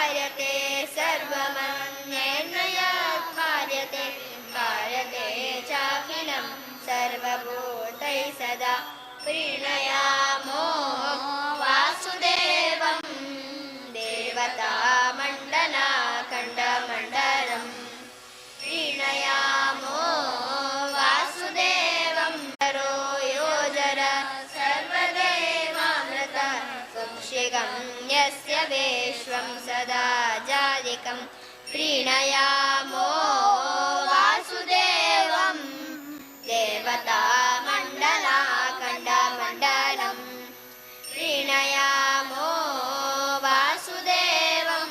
कार्यते सर्वमन्येन यत् कार्यते कार्यते चाखिलं सर्वभूतैः सदा प्रीणयामो वासुदेवं देवतामण्डलाखण्डमण्डलम् प्रीणयामो वासुदेवं तरो योजर सर्वदेवामृत कुक्षिगं यस्य विश्वं सदा जालिकं प्रीणयामो वासुदेवं देवतामण्डलाखण्डमण्डलं प्रीणयामो वासुदेवं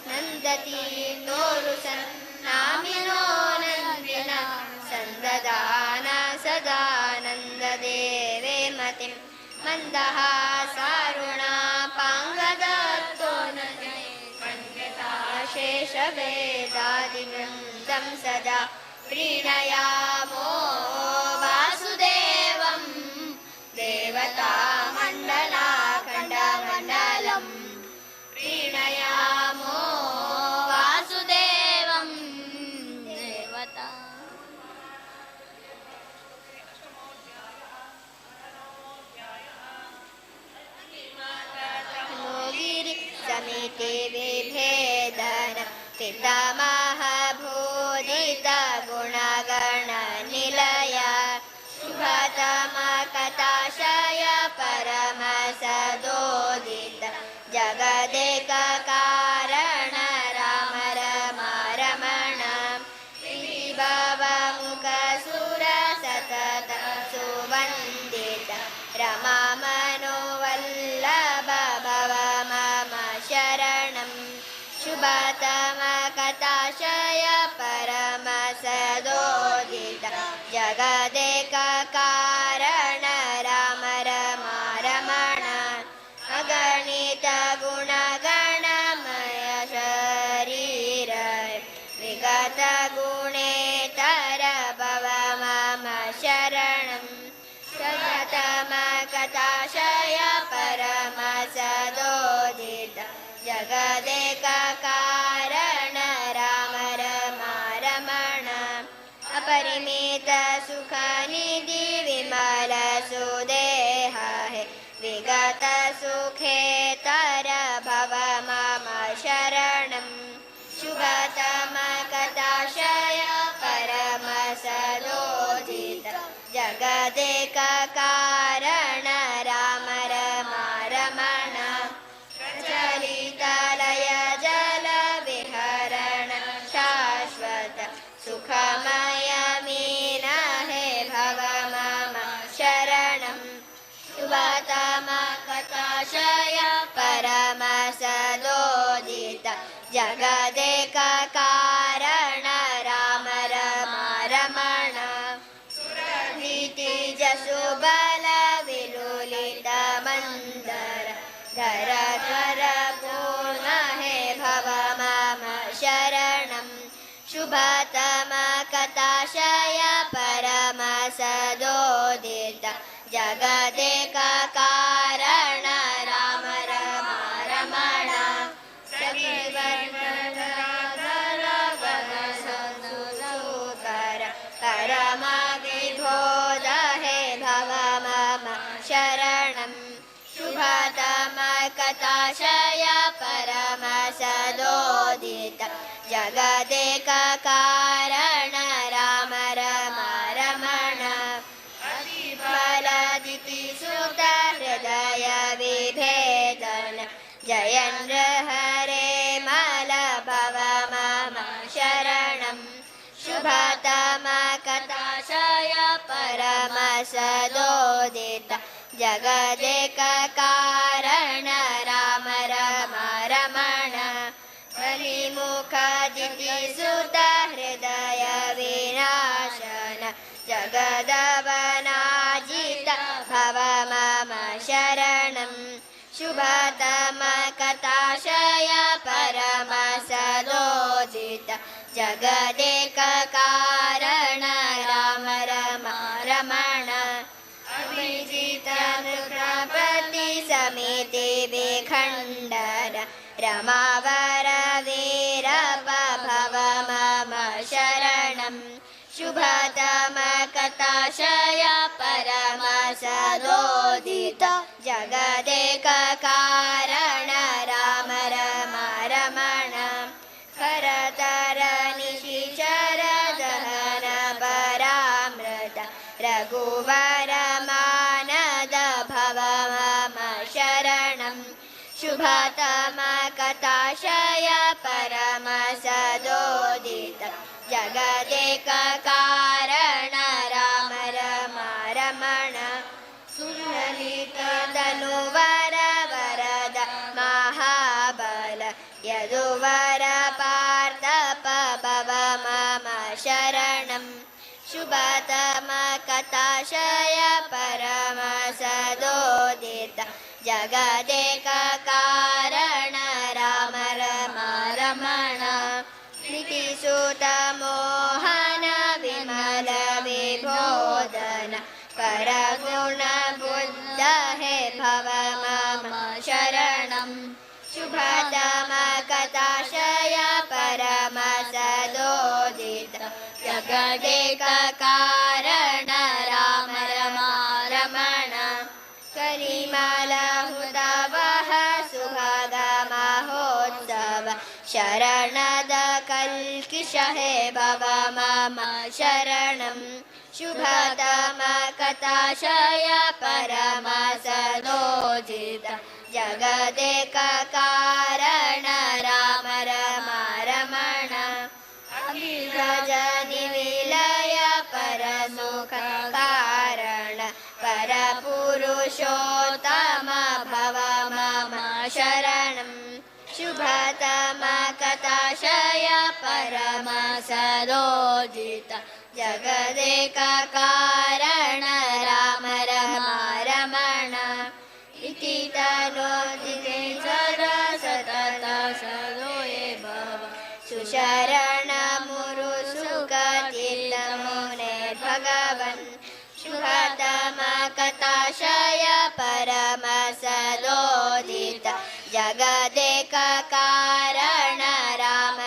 नन्दति तोरुसन् नामिनो नन्दिन सन्ददान सदानन्ददेवे मतिं मन्दहासारुणापाङ्गदत्तो शेषवेदादिवृन्दं सदा प्रीणयामो वासुदेवं देवतामण्डलाखण्डमण्डलं प्रीणयामो वासुदेवं देवता समिति विभेदन पितामहभूदित गुणगणनिलय शुभतमकथाशय परमसदोदित जगदेक कारण राम रमण श्रीभवमुखसुर सतत सुवन्दित रमा मनोवल्लभ भव मम शरणं शुभतमकथाशय परमसदोदित जगदेक कारण राम रमण अगणित गुणगणमय शरीर विगत गुणेतर भव मम शरणं शुभतमकथाशय परमसदोदित जगदेक कारण राम रमण अपरिमित सुखनिधि विमल सुदेह विगत सुखेतर भव मम शरणं शुभतमकथाशय परमसदोदित जगदेक कारण राम रमण प्रचलितलय जल विहरण शाश्वत सुखमय मीन हे भव मम शरणं शुभतमकथाशय परमसदोदित जगदेक कारण राम रमण सुरभीतिजसुबल विलुलित मंदर धर धर पूर्ण हे भव मम शरणं शुभतमकथाशय परमसदोदित जगदेक कारण राम रमण सविवर्णधर वनसुकर परमविबोध हे भव मम शरणं शुभतमकथाशय परमसदोदित जगदेक कारण राम रमण अतिबलदितिसुत हृदय विभेदन जयेन्द्र हरे मल भव मम शरणं शुभतमकथाशय परमसदोदित जगदेक कारण राम रमण बलिमुखदितिसुत हृदय विनाशन जगदवनाजित भव मम शरणं शुभतमकथाशय परमसदोदित जगदेक कारण राम रमण अभिजित नृपति समिति विखण्डन रमावरवीरप भव मम शरणं शुभतमकथाशय परमसदोदित जगदेककारण राम रमण करतरनिशिचर दहन परामृत रघुवर मानद भव मम शरणं शुभतमकथाशय परमसदोदित जगदेककारण राम रमण सुललिततनुवर वरद महाबल यदुवर पार्थप भव मम शरणं शुभतमकथाशय परमसदोदित जगदेककारण राम रमण प्रीतिसुतमोहन विमल विबोधन परगुण बुद्ध हे भव मम शरणं शुभतमकथाशय परमसदोदित जगदेककारण राम रमण करिमलहुतवः सुभग महोत्सव शरणद कल्किष हे भव मम शरणं शुभतमकथाशय परमसदोदित जगदेककारण राम रमण अभिव्रजनिविलय परसुखकारण परपुरुषोत्तम भव मम शरणं शुभतमकथाशय परमसदोदित जगदेककारण राम रमण इति तनोदिते सतत सदोये भव सुशरणमुरुसुखतीर्थमुने भगवन् शुभतमकथाशय परमसदोदित जगदेककारण राम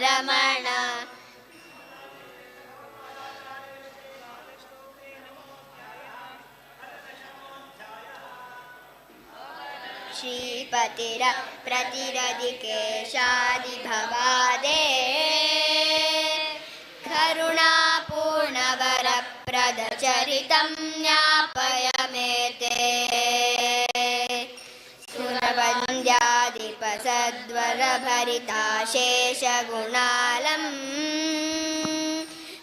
रमण श्रीपतिर प्रतिरधिकेशादिभवादे करुणापूर्णवरप्रदचरितं ज्ञापय मे ते सुरवन्द्यादिपसद्वरभरिताशेषगुणालं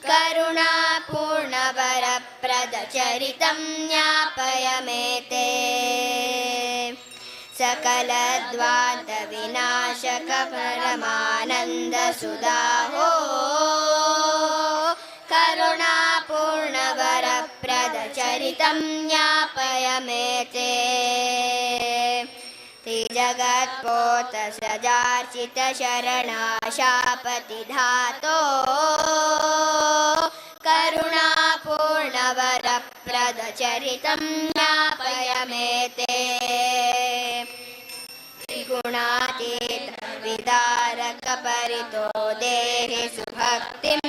करुणापूर्णवरप्रदचरितं ज्ञापय मे ते सकलद्वान्तविनाशकपरमानन्दसुधाहो करुणापूर्णवरप्रदचरितं ज्ञापय मे ते श्रीजगत्पोतसजार्चितशरणाशापतिधातो करुणापूर्णवरप्रदचरितं ज्ञापय मे ते त्रिगुणातीत विदारकपरितो देहि सुभक्तिं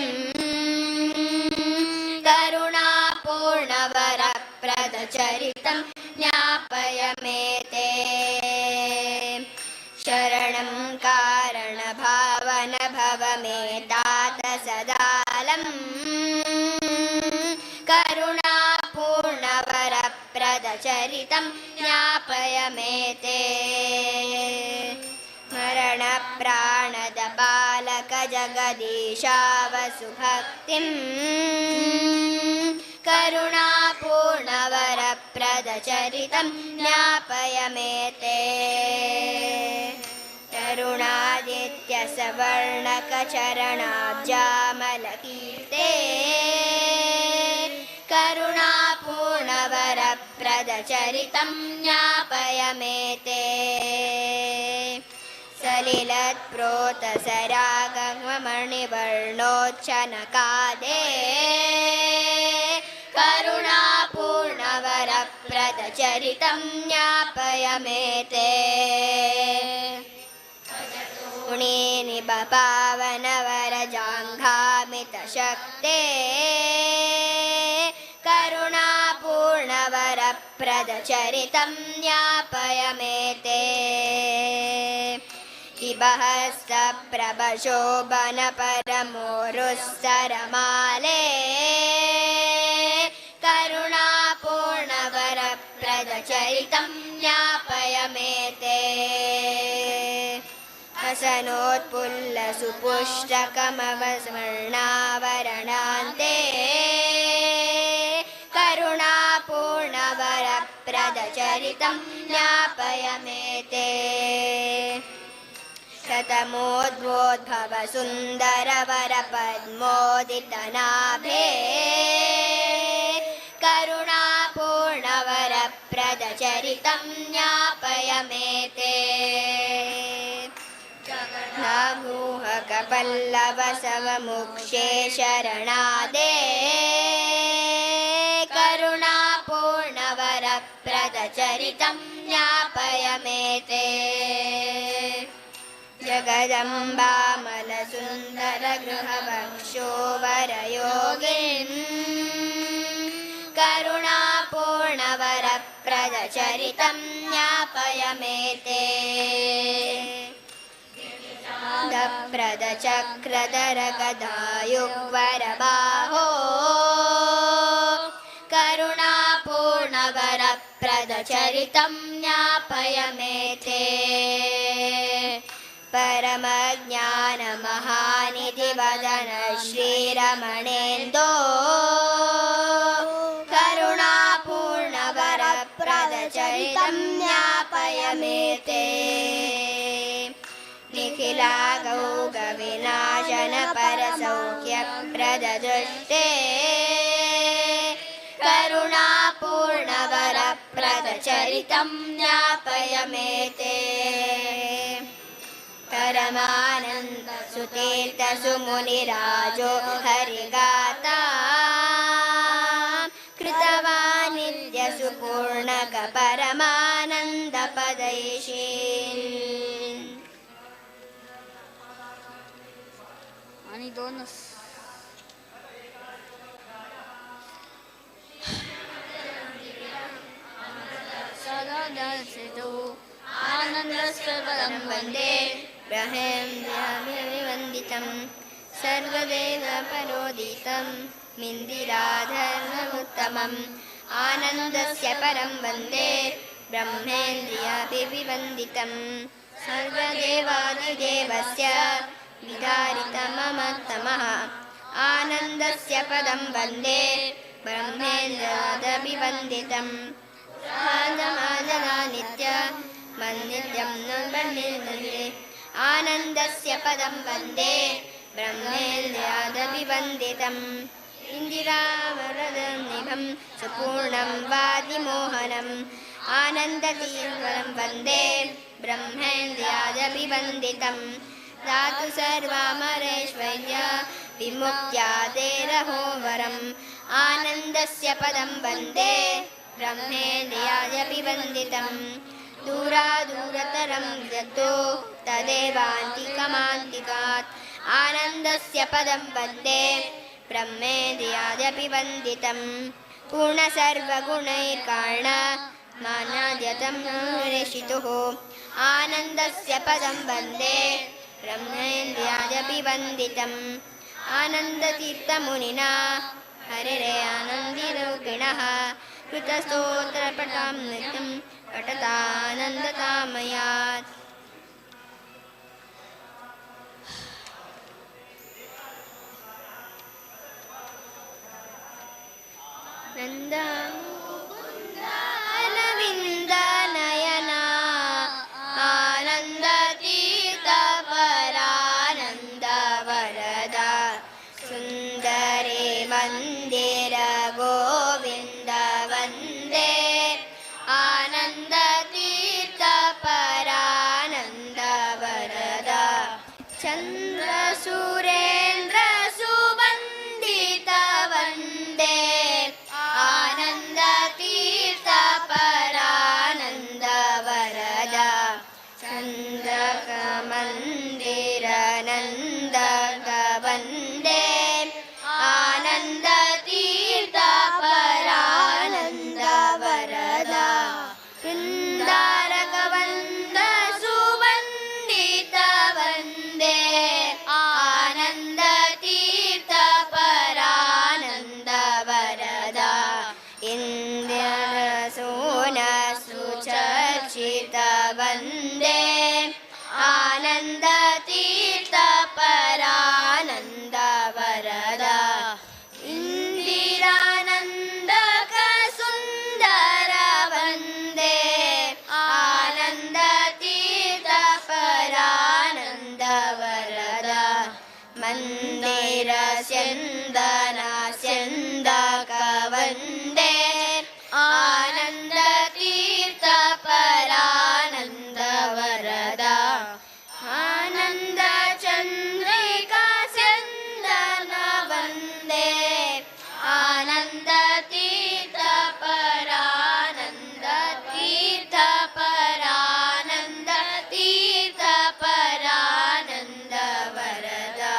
करुणापूर्णवरप्रदचरितं ज्ञापय मे ते शरणं कारणभावन भव मे तात सदालं करुणापूर्णवरप्रदचरितं ज्ञापय मे ते मरणप्राणदबालकजगदीशावसुभक्तिं करुणापूर्णवरप्रदचरितं ज्ञापय मे ते तरुणादित्यसवर्णकचरणाब्जामलकीर्ते करुणापूर्णवरप्रदचरितं ज्ञापय मे ते सलिलत्प्रोतसरागमणिवर्णोच्छनकादे करुणापूर्णवरप्रदचरितं ज्ञापय मे ते इव पावनवरजाङ्घामितशक्ते करुणापूर्णवरप्रदचरितं ज्ञापय मे ते इबहस्तप्रभशोभनपरमोरुस्तरमाले करुणापूर्णवरप्रदचरितं ज्ञापय मे ते हसनोत्पुल्लसुपुष्टकमवस्वर्णावरणान्ते करुणापूर्णवरप्रदचरितं ज्ञापय मे ते शतमोद्भोद्भवसुन्दरवरपद्मोदितनाभे करुणापूर्णवरप्रदचरितं ज्ञापय मे ते नामोहकपल्लवसवमुक्षे शरणादे करुणापूर्णवरप्रदचरितं ज्ञापय मे ते जगदम्बामलसुन्दरगृहवक्षोवरयोगिन् करुणापूर्णवरप्रदचरितं ज्ञापय मे ते प्रदचक्रधरगदायुग्वरबाहो करुणापूर्णवरप्रदचरितं ज्ञापय मे ते परमज्ञानमहानिधिवदन श्रीरमणेन्दो करुणापूर्णवरप्रदचरितं ज्ञापय मे ते निखिलागौगविनाशनपरसौख्यप्रददृष्टे करुणापूर्णवरप्रदचरितं ज्ञापय मे ते परमानन्दसुतीर्थसुमुनिराजो हरिगाता कृतवान् नित्यसुपूर्णकपरमानन्दपदैशीन् आणि दोनच सदादर्शितो आनन्दस्वरं वन्दे ब्रह्मेन्द्रविवन्दितं सर्वदेवपरोदितं मिन्दिराधर्ममुत्तमम् आनन्दस्य परं वन्दे ब्रह्मेन्द्रियाभिवन्दितं सर्वदेवादिदेवस्य विदारितममत्तमः आनन्दस्य पदं वन्दे ब्रह्मेन्द्रादभिवन्दितं नित्य मन्नित्यं नन्दिर्नन्दे आनन्दस्य पदं वन्दे ब्रह्मेन्द्रादभिवन्दितं इन्दिरावरदनिभं सुपूर्णं वादिमोहनम् आनन्दतीर्थं वन्दे ब्रह्मेन्द्रादभिवन्दितं दातु सर्वामरेश्वर्य विमुक्त्यादेरहो वरम् आनन्दस्य पदं वन्दे ब्रह्मेन्द्रादभिवन्दितं दूरादूरतरं यतो तदेवान्तिकमान्तिकात् आनन्दस्य पदं वन्दे ब्रह्मेन्द्रादभिवन्दितं पूर्णसर्वगुणैर्कार्ण मानाद्यतं ऋषितुः आनन्दस्य पदं वन्दे ब्रह्मेन्द्रादभिवन्दितं आनन्दतीर्थमुनिना हरिरे आनन्दिरूपिणः कृतस्तोत्रपटां नित्यं पठतानन्दतामयात् नन्दमुकुन्दानविन्दनयना आनन्दतीर्थपरानन्दवरदा सुन्दरे मन्दिर गोविन्द वन्दे आनन्दतीर्थपरानन्दवरदा चन्द्रसुरेन्द्रसुवन्दित वन्दे आनन्दतीर्थपरानन्दवरदा चन्द्रकमन्दिर वन्दे आनन्दतीर्थपरानन्दवरदा इन्दिरानन्दकसुन्दर वन्दे आनन्दतीर्थपरानन्दवरदा मन्दिरस्यन्दनास्यन्दक वन्दे आनन्दतीर्थपरानन्दवरदा आनन्दचन्द्रिकास्यन्दन वन्दे आनन्दतीर्थपरानन्दतीर्थपरानन्दवरदा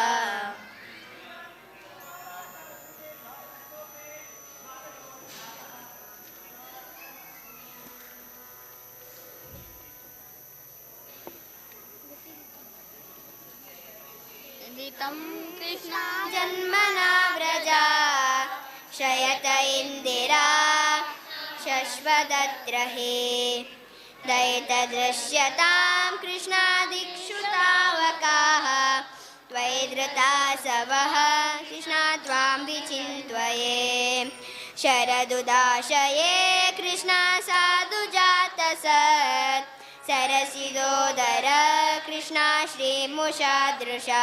कृष्णा जन्मना व्रजा शयत इन्दिरा शश्वदत्रहे दयितदृश्यतां कृष्णादिक्षु तावकाः त्वयि धृता सवः कृष्णा त्वां विचिन्त्वये शरदुदाशये कृष्णा साधुजातसत् सरसिदोदर कृष्णा श्रीमुषादृशा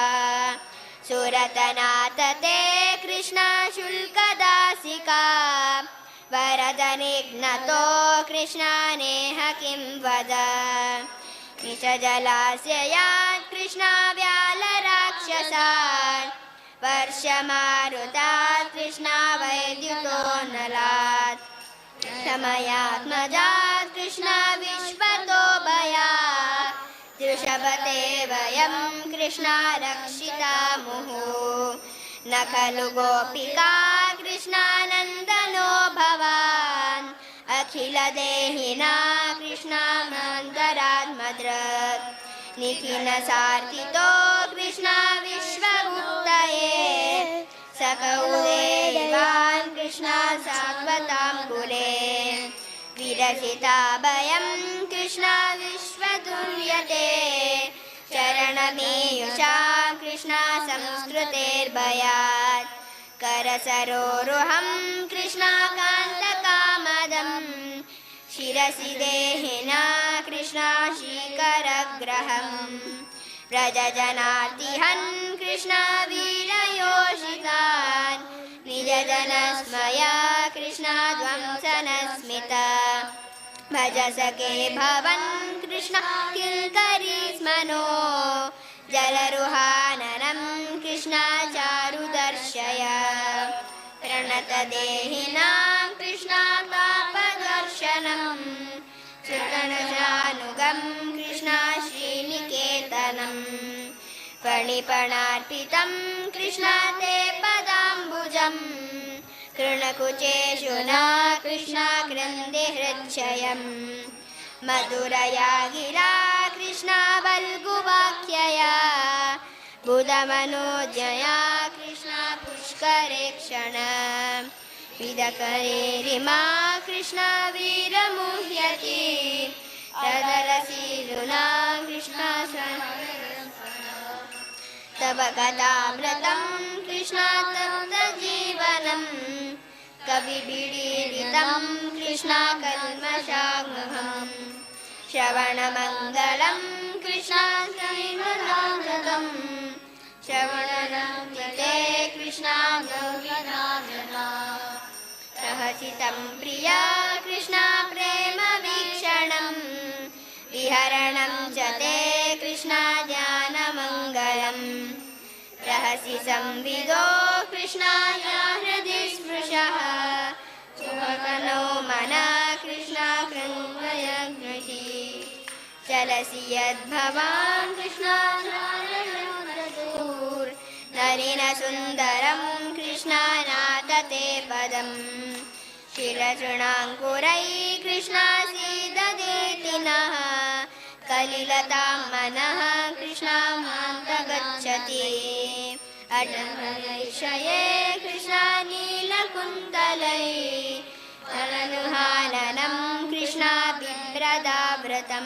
सुरतनातते कृष्णा शुल्कदासिका वरदनिघ्नतो कृष्णा नेह किं वद निशजलास्ययात् कृष्णा व्यालराक्षसान् वर्षमारुतात् कृष्णा वैद्युतो नलात् समयात्मजात् कृष्णा विश्वतो भयात् दृशभते वयं कृष्णा रक्षिता मुहुः न खलु गोपिका कृष्णानन्दनो भवान् अखिलदेहिना कृष्णा मन्तरात्मदृक् निखिलसार्थितो कृष्णा विश्वगुप्तये सकौदेवान् कृष्णा सात्वतां कुले विरचिता भयं कृष्णा विश्वतुल्यते चरणमीयुषा कृष्णा संस्कृतेर्भयात् करसरोरुहं कृष्णा कान्तकामदं शिरसि देहिना कृष्णा श्रीकरग्रहम् व्रजजनार्तिहन् कृष्णा वीरयोषितान् निजजनस्मया कृष्णा ध्वंसनस्मिता भज सखे भवन् कृष्णा किङ्करीस्मनो जलरुहाननं कृष्णा चारुदर्शय प्रणतदेहिनां कृष्णा तापदर्शनम् श्रुतनशानुगं कृष्णा श्रीनिकेतनम् फणिपणार्पितं कृष्णा ते पदाम्बुजम् कृणकुचेषु न कृष्णा कृन्दे हृच्छयम् मधुरया गिरा कृष्णा वल्गुवाक्यया बुधमनोज्ञया कृष्णा पुष्करे क्षण विदकरेरिमा कृष्णा वीरमुह्यति तदरसीलुना कृष्णा तव कथामृतं कृष्णा तप्तजीवनं कविभिडीडितं कृष्णा कल्मषामहम् श्रवणमङ्गलं कृष्णा श्रीमदामृतम् श्रवणनन्दिते कृष्णा गौरीनामृता रहसितं प्रिया कृष्णा प्रेमवीक्षणं विहरणं च ते कृष्णा ज्ञानमङ्गलम् रहसि संविदो कृष्णा या हृदि स्पृशः सुखकनो मनः कृष्णा कृन्मयग्निः चलसि यद्भवान् कृष्णा नलिनसुन्दरं कृष्णा नाथते पदम् शिरतृणाङ्कुरैः कृष्णा सीददेति नः कलिलतां मनः कृष्णा मान्तगच्छति अटलविषये कृष्णा नीलकुन्तलैः तननुहाननं कृष्णा बिभ्रदाव्रतं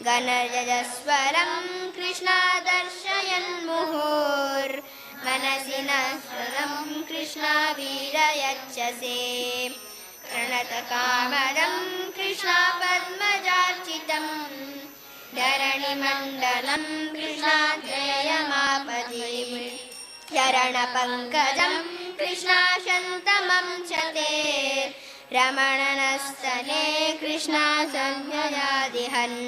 गणजस्वरं कृष्णा दर्शयन्मुहुर् मनसि न स्वरं कृष्णा वीरयच्छसे प्रणतकामदं कृष्णा पद्मजार्चितं धरणिमण्डलं कृष्णा ध्येयमापदि चरणपङ्कजं कृष्णा शन्तमं च ते रमणनस्तने कृष्णा संज्ञयादिहन्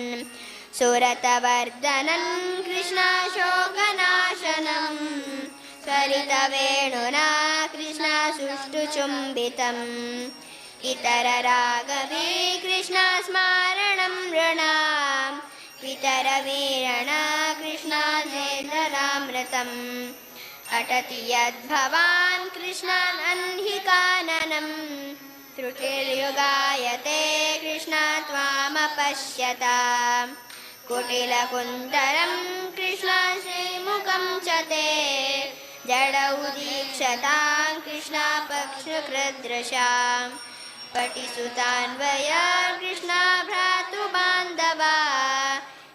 सुरतवर्धनं कृष्णा शोकनाशनं स्वरितवेणुना कृष्णा सुष्ठुचुम्बितम् इतररागवे कृष्णा स्मारणं नृणां पितरवीरणा कृष्णा जेतरामृतम् अटति यद्भवान् कृष्णान् अह्निकाननं त्रुटिर्युगायते कृष्णा त्वामपश्यता कुटिलकुन्तलं कृष्णा श्रीमुखं च ते जडौ दीक्षतां कृष्णा पक्षुकृदृशां पटिसुतान्वया कृष्णा भ्रातृबान्धवा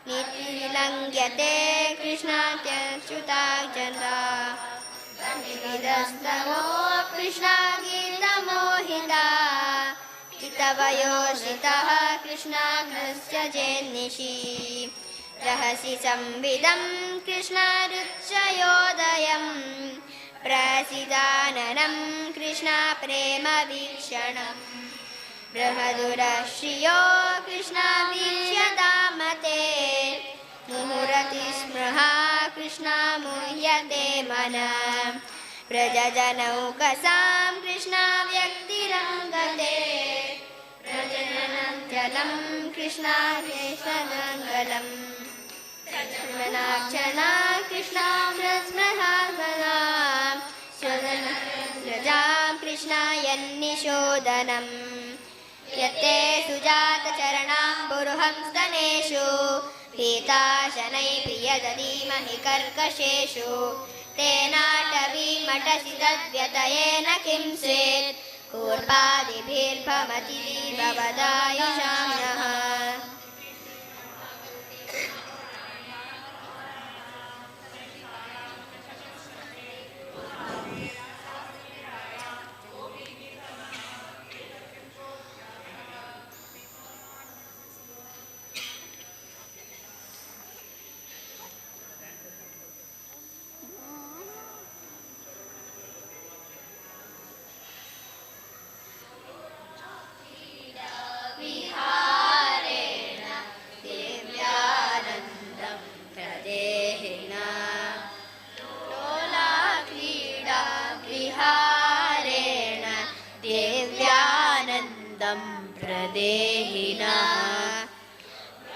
नीतिलङ्घ्यते कृष्णात्यच्युता जनता विदस्तवो कृष्णा गीतमोहिता हितवयोषितः कृष्णा कृस्य जेन्निशि रहसि संविदं कृष्णा रुच्ययोदयं प्रसिदाननं कृष्णा प्रेमवीक्षणम् बृहदुरश्रियो कृष्णा वीक्ष्यतामते मुहुरति स्पृहा कृष्णा मुह्यते मनः व्रजजनौकसां कृष्णा व्यक्तिरङ्गते व्रजनं जलं कृष्णा केशमङ्गलम् प्रजमनाक्षना कृष्णा स्मृहा स्वजनं कृष्णा यन्निशोदनम् यत्ते सुजातचरणाम्बुरुहं स्तनेषु पीताशनैः प्रियदधीमहि कर्कशेषु तेनाटवीमटसि तद्व्यतयेन किं स्वेत् कूर्पादिभिर्भवति भवदायुषां नः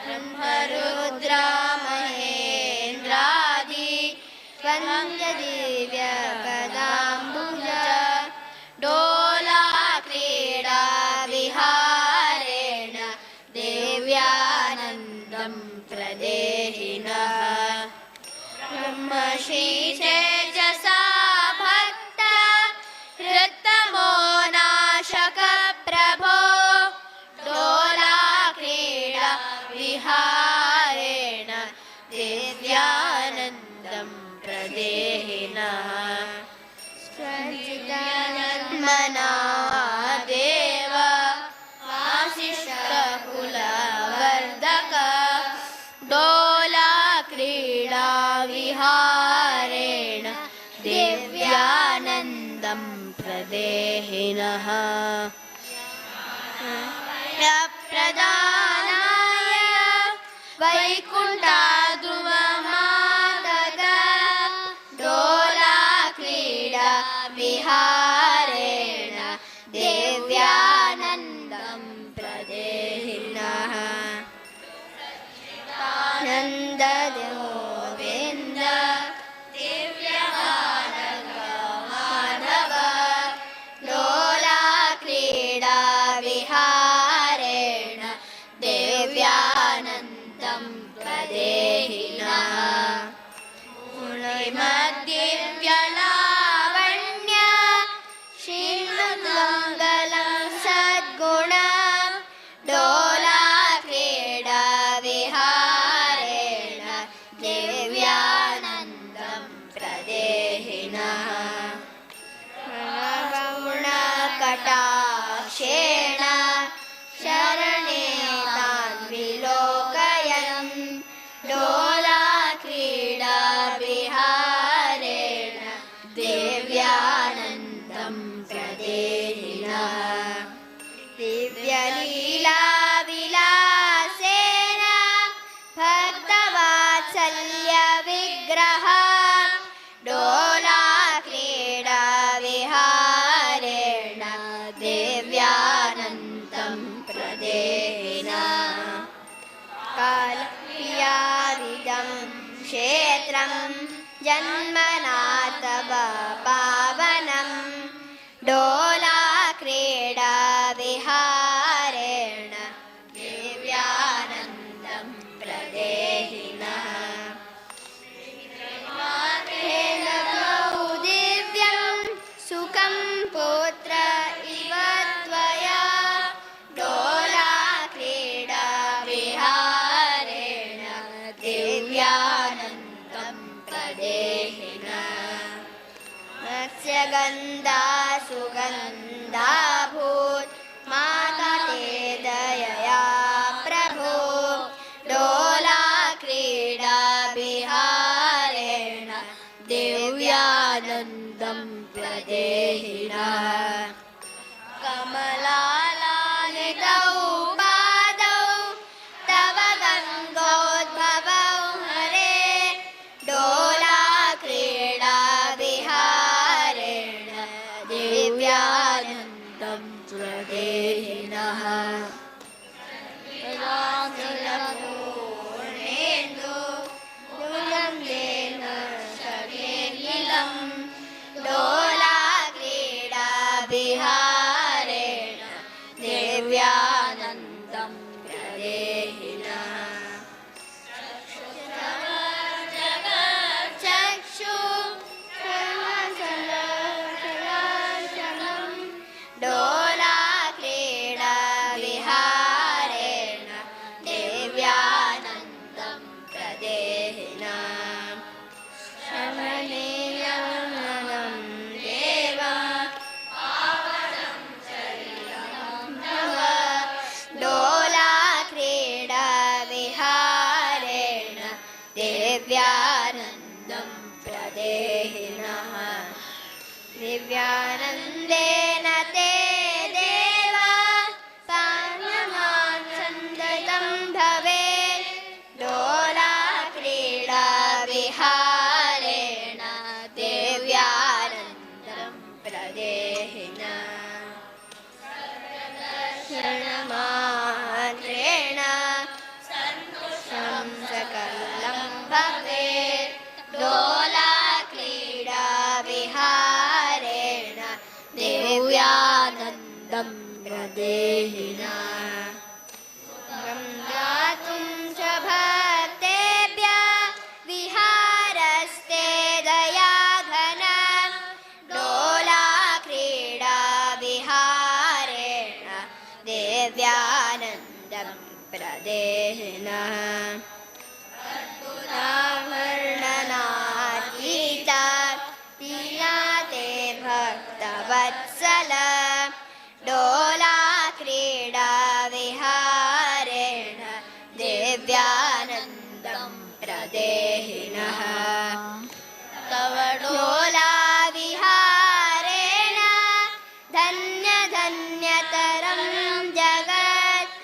ब्रह्मरुद्रा महेन्द्रादि वन्द्यदिव्यपदाम्बुज डोला क्रीडा विहारेण देव्यानन्दं प्रदेहिनः ब्रह्मश्री तेजसा भक्ता हृत्तमो नाशक प्रभो डोला क्रीडा विहारेण देव्यानन्दं प्रदेहिनः स्वजितानन्मना देव वासिष्ठकुलवर्धक डोला क्रीडा विहारेण देव्यानन्दं प्रदेहिनः प्रदानाय वैकुण्ठाद्रुममागत डोला क्रीडा विहारेण देव्यानन्दं प्रदेहिनः आनन्ददेवोवेन्द दिव्यबालक माधव डोला क्रीडा विहारेण देव्यानन्दं प्रदेहिनः दिव्यलावण्य श्रीमङ्गलं जन्मना तव पावनं डोलाक्रीडा विहारेण दिव्यानन्दं प्रदेहि नः तेन द्वौ दिव्यं सुखं पुत्र इव त्वया डोलाक्रीडा विहारेण दिव्यानन्दं प्रदेहि नः मत्स्यगन्धा सुगन्धाभूत् माता ते दयया प्रभो डोलाक्रीडा विहारेण दिव्यानन्दं प्रदेहि नः कमलालालितौ पादौ तव गङ्गोद्भवौ हरे डोलाक्रीडा विहारेण दिव्यानन्दं प्रदेहि नः पूर्णेन्दु दुर्गन्धेन सखेऽखिलं डोलाक्रीडा विहारेण दिव्यानन्दं प्रदेहि नः चक्षु सर्वचराचरं डोलाक्रीडा विहारेण दिव्यानन्दं प्रदेहि नः शमनीयमनं देव पावनं चरितं तव डोलाक्रीडा विहारेण दिव्यानन्दं प्रदेहि नः दिव्यानन्देन ते देव पाण्यमान् सन्दतं भवेत् डोलाक्रीडा विहारेण दिव्यानन्दं प्रदेहि नः शरणमात्रेण सन्तुष्टं सकलं भवेत् डोलाक्रीडा विहारेण दिव्यानन्दं प्रदेहि नः दातुं च भक्तेभ्यः विहारस्ते दयाघन डोलाक्रीडा विहारेण दिव्यानन्दं प्रदेहि नः अद्भुतावर्णनातीता तीनाते भक्तवत्सल डोलाक्रीडा विहारेण दिव्यानन्दं प्रदेहि नः तव डोला विहारेण धन्य धन्यतरं जगत्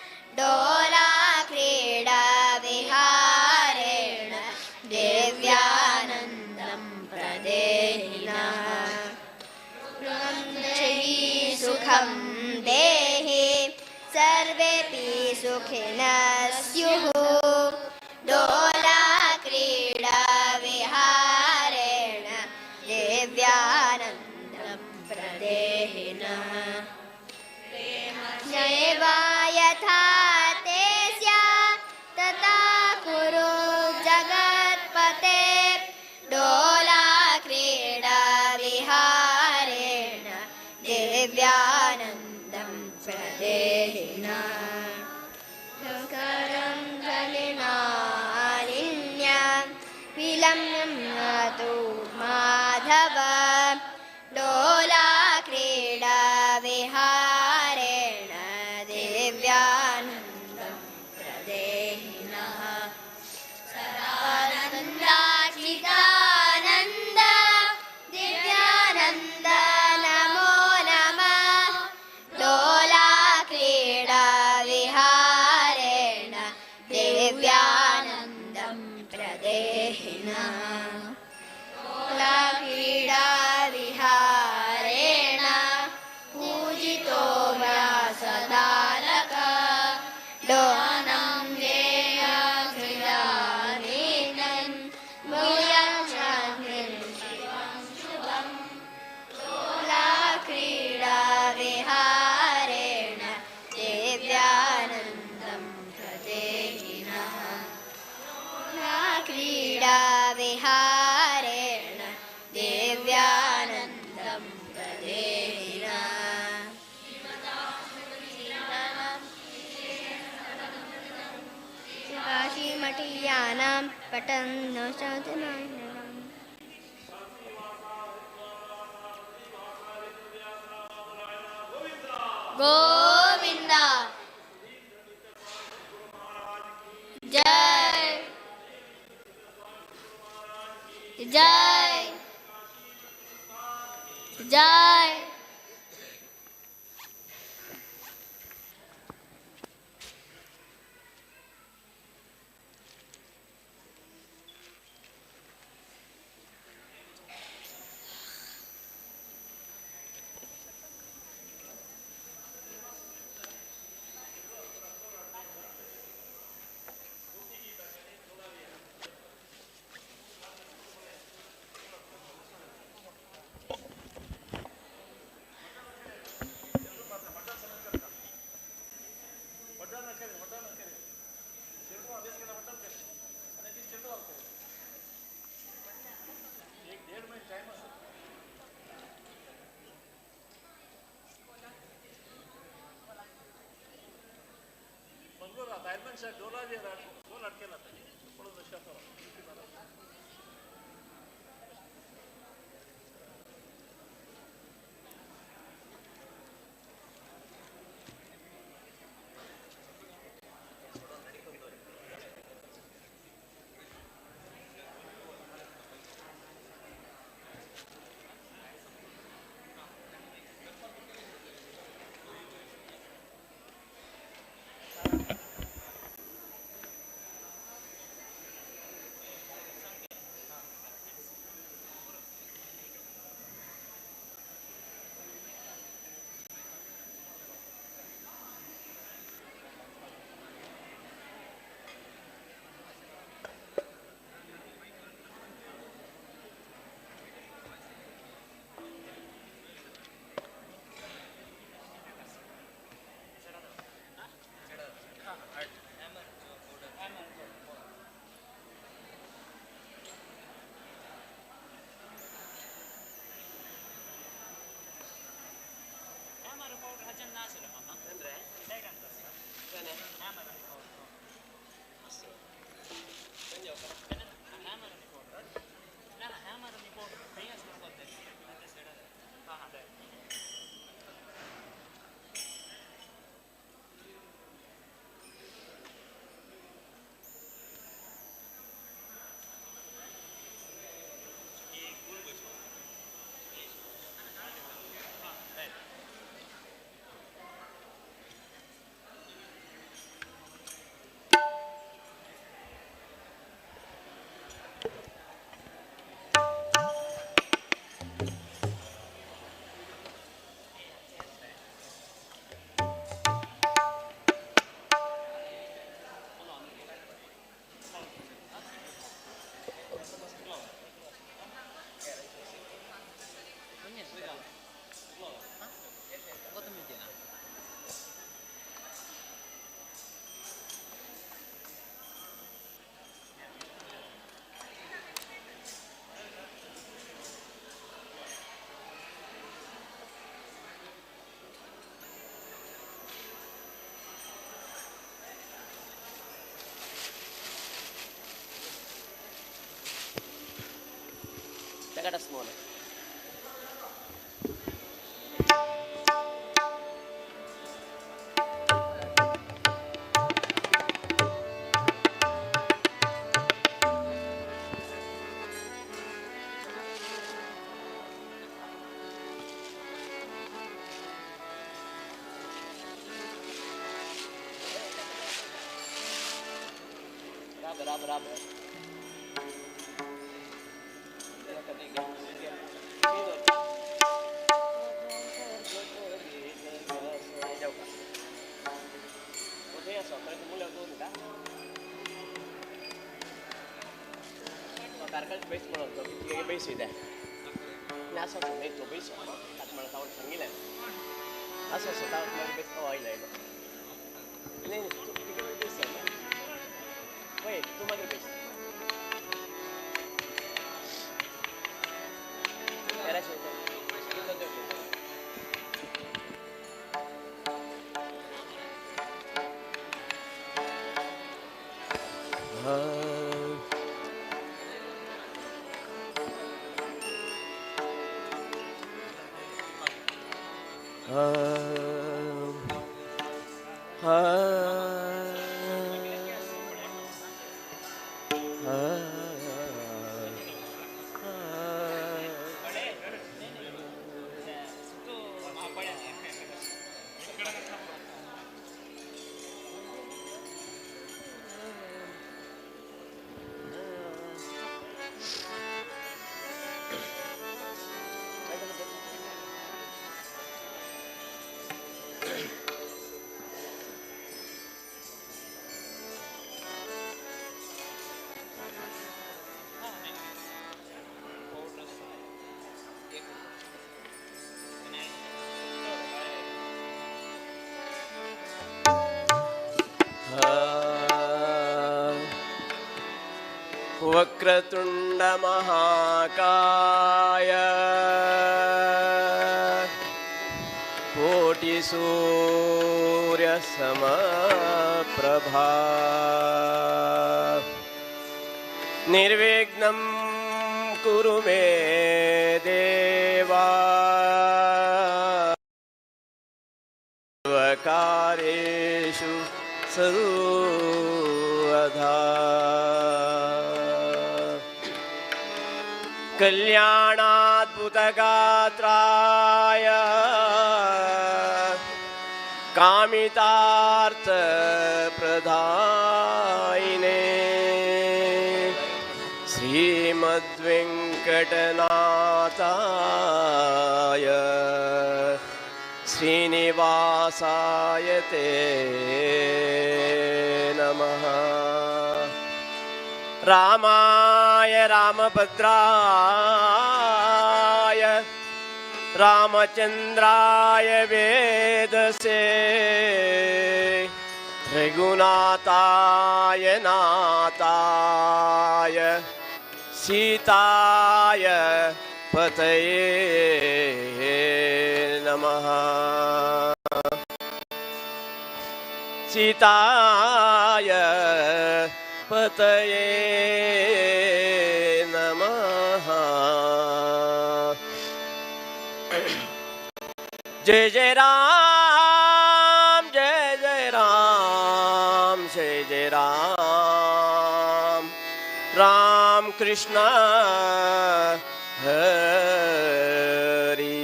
डोलाक्रीडा विहारेण दिव्यानन्दं प्रदेहि नः सुखं देहि सर्वेऽपि सुखिनः स्युः डोलाक्रीडा विहारेण दिव्यानन्दं प्रदेहि नः नैवा यथा ते स्यात् तथा कुरु जगत्पते डोलाक्रीडा विहारेण दिव्यानन्दं प्रदेहि नः करं गलिनालिन्यं विलम्यं नातु माधव डोलाक्रीडा विहारेण दिव्यानन्दं प्रदेहि नः सदानन्दाचिदानन्द दिव्यानन्द नमो नमः डोलाक्रीडा विहारेण दिव्यानन्दं प्रदेहि नः डोलाक्रीडा विहारेण पूजितो व्यासदालक डोनं देयक्रियानीनं भूयं क्रीडाविहारेण दिव्यानन्दं प्रदेहिना काशीमठीयानां पठन् गोविन्द जय जय जय Taga das muna. Raba. Karkal base mo to, kaya base ide. Nasa sa may to base mo, at mga taon sa ngilan. Asa sa taon mga base ko ay lalo. Ini, tigil mo base mo. Wait, tu mga base. Vakratunda महाकाय कोटि सूर्य समप्रभा निर्विघ्नं कुरु मे देवा सर्वकार्येषु सर्वदा कल्याणाद्भुतगात्राय कामितार्थप्रदायिने श्रीमद्वेङ्कटनाथाय श्रीनिवासाय ते नमः। रामाय रामभद्राय रामचन्द्राय वेदसे रघुनाथाय नाथाय सीताय पतये नमः। सीताय पतये नमः। जय जय राम जय जय राम जय जय राम राम कृष्ण हरि।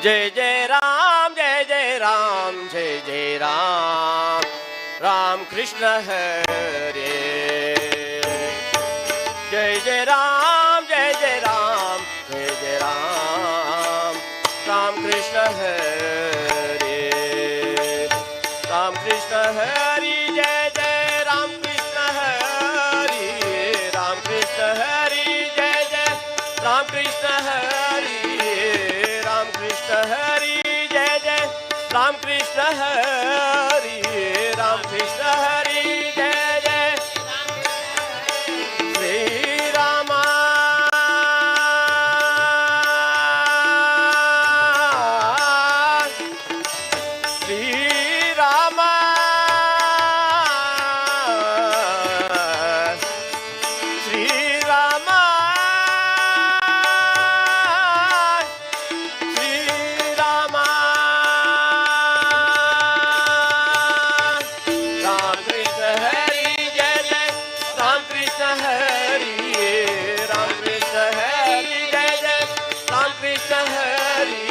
जय जय राम जय जय राम जय जय राम राम कृष्ण हरे। जय जय राम जय जय राम जय जय राम राम कृष्ण हरे। राम कृष्ण हरि जय जय राम कृष्ण हरि। राम कृष्ण हरि जय जय राम कृष्ण हरि। राम कृष्ण हरि जय जय राम कृष्ण हरि। राम कृष्ण हरि जय जय श्री राम। श्री राम श्री राम श्री राम। राम कृष्ण हरि जय जय राम कृष्ण हरि। राम कृष्ण हरि जय जय राम कृष्ण हरि।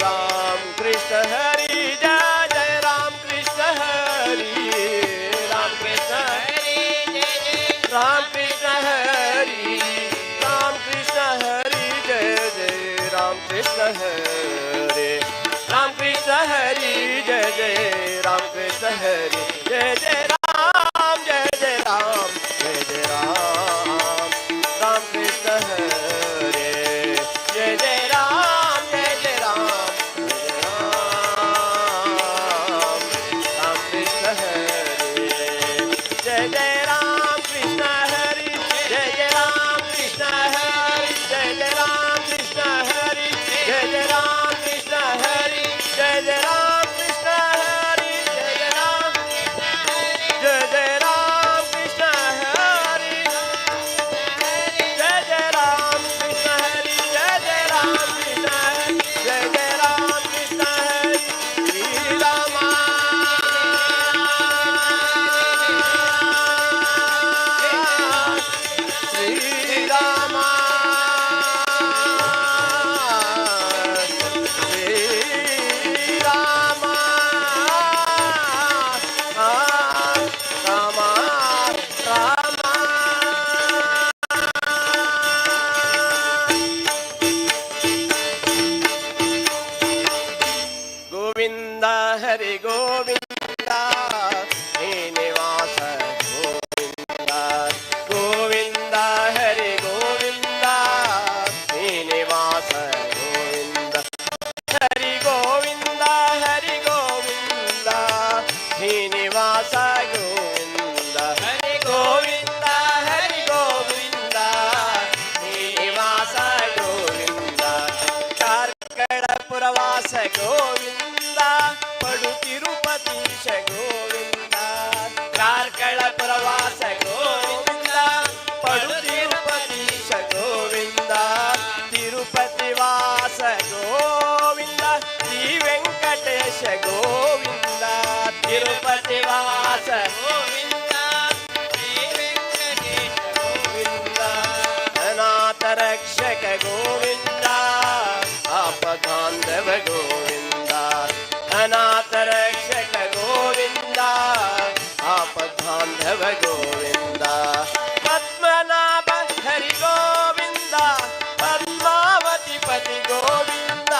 राम कृष्ण हरि जय जय राम कृष्ण हरि। राम कृष्ण हरि जय जय राम कृष्ण हरि। राम कृष्ण हरि जय जय राम कृष्ण हरि। राम कृष्ण हरि जय जय राम कृष्ण हरि। जय जय राम जय जय राम जय जय राम राम कृष्ण हरि। जय जय राम जय जय राम जय जय राम राम कृष्ण हरि। जय जय राम कृष्ण हरि। जय जय राम कृष्ण हरि। जय जय राम कृष्ण हरि। जय जय राम कृष्ण हरि। जय जय राम कृष्ण हरि। जय जय राम ಗೋವಿಂದ ಕಾರ್ಕಳ ಪ್ರವಾಸ ಗೋವಿಂದ ಪಡು ತಿರುಪತೀಶ ಗೋವಿಂದ ತಿರುಪತಿ ವಾಸ ಗೋವಿಂದ ಶ್ರೀ ವೆಂಕಟೇಶ ಗೋವಿಂದ ತಿರುಪತಿ ವಾಸ ಗೋವಿಂದ ಶ್ರೀ ವೆಂಕಟೇಶ ಗೋವಿಂದ ಅನಾಥ ರಕ್ಷಕ ಗೋವಿಂದ ಆಪದಾಂಧವ ಗೋವಿಂದ ಅನಾಥ ರಕ್ಷಕ ಗೋವಿಂದ ಆಪದಾಂಧವ ಗೋವಿಂದ ಪದ್ಮನಾಭ ಹರಿ ಗೋವಿಂದ ಪದ್ಮಾವತಿ ಪತಿ ಗೋವಿಂದ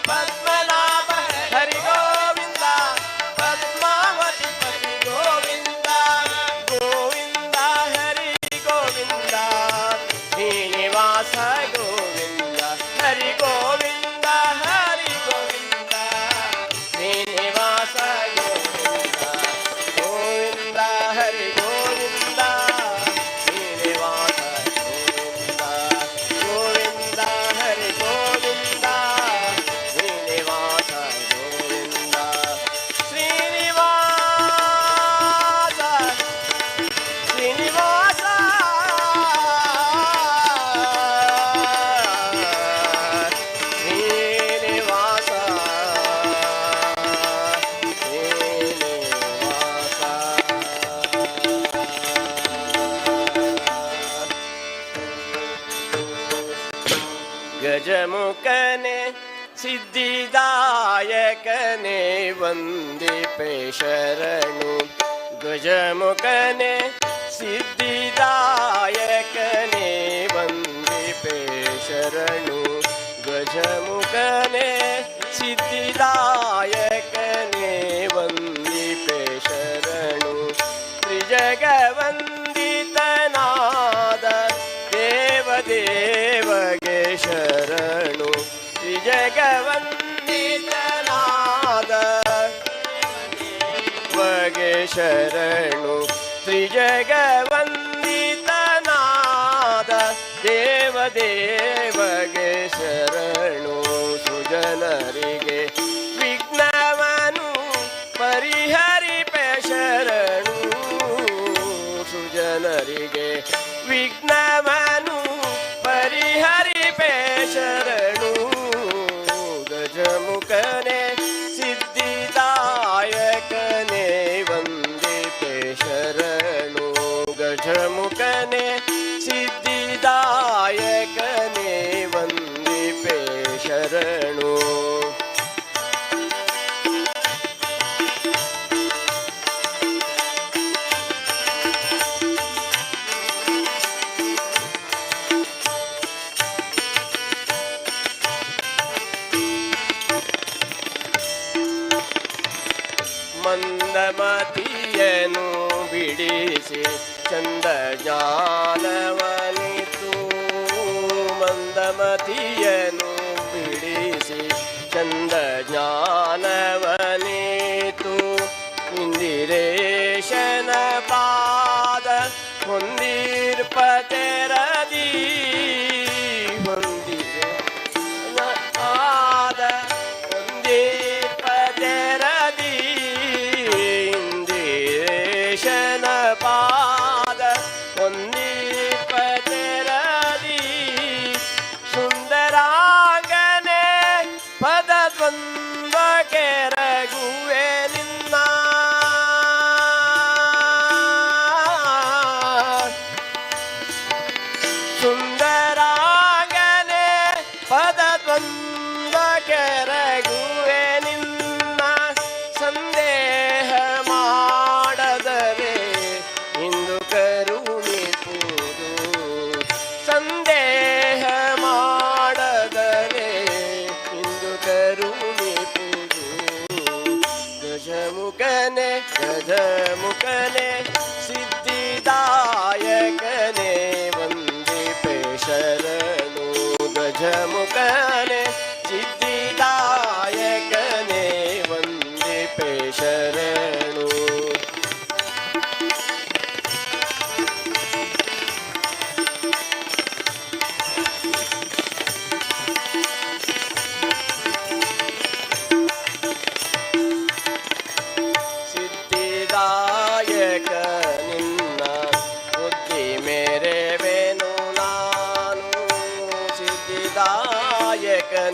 ಪದ್ಮನಾಭ ಹರಿ ಗೋವಿಂದ ಪದ್ಮಾವತಿ ಪತಿ ಗೋವಿಂದ ಗೋವಿಂದ ಹರಿ ಗೋವಿಂದ ಶ್ರೀನಿವಾಸ ಗೋವಿಂದ ಹರಿ ಗೋವಿಂದ ಹರಿ ಗೋವಿಂದ ಶ್ರೀನಿವಾಸ ಗೋವಿಂದ ಗೋವಿಂದ ಹರಿ ಗೋವಿಂದ ಶ್ರೀನಿವಾಸ ಗೋವಿಂದ ಗೋವಿಂದ ಹರಿ ಗೋವಿಂದ ಶ್ರೀನಿವಾಸ ಗೋವಿಂದ ಶ್ರೀನಿವಾಸ ಶ್ರೀನಿವಾಸ ಶ್ರೀನಿವಾಸ ಗಜಮುಖನೆ ಸಿದ್ಧಿದಾಯಕನೆ ವಂದಿಪೆ ಶರಣು ಗಜಮುಖನೆ ಸಿದ್ಧಿದಾಯಕನೆ ವಂದಿಪೆ ಶರಣು ಗಜಮುಖನೆ ಸಿದ್ಧಿದಾಯಕನೆ ವಂದಿಪೆ ಶರಣು ತ್ರಿಜಗವಂದಿತನಾದ ದೇವದೇವಗೆ ಶರಣು ತ್ರಿಜಗವಂದಿತನಾದ ವಗೆ ಶರಣು ತ್ರಿಜಗವಂದಿತನಾದ ದೇವದೇವಗೆ ಶರಣು ಸುಜನರಿಗೆ ವಿಘ್ನವನು ಪರಿಹರಿಪೆ ಶರಣು ಸುಜನರಿಗೆ ವಿಘ್ನವನು ಪರಿಹರಿಪೆ ಶರಣು ಗಜಮುಖನೆ ಸಿದ್ಧಿದಾಯಕನೆ ವಂದಿಪೆ ಶರಣು ಗಜಮುಖನೆ ಸಿದ್ಧಿದಾಯಕನೆ ವಂದಿಪೆ ಶರಣು ಮಂದಮತಿಯನು ಬಿಡಿಸಿ ಚಂದ ಜ್ಞಾನವನಿತು ಮಂದಮತಿಯನು ಬಿಡಿಸಿ ಚಂದ ಜ್ಞಾನವನಿತು ಇಂದಿರೇಶನ ಪಾದ ಹೊಂದಿರ್ಪತೆರದಿ ಹೊಂದಿರೆ ಪಾದ ಹೊಂದಿರ್ಪತೆರದಿ ಇಂದಿರೇಶನ ಪಾದ ಹೊಂದಿರ್ಪತೆರದಿ ಸುಂದರಾಂಗನೆ ಪದದ್ವಂದ್ವ ಕೆರಗುವೆ ನಿನ್ನ ಸುಂದರಾಂಗನೆ ಪದದ್ವಂದ್ವ ಕೆರಗುವೆ ನಿನ್ನ ಸಂದೇಹ ಮಾಡದರೆ ಇಂದು ಕರುಣಿಪು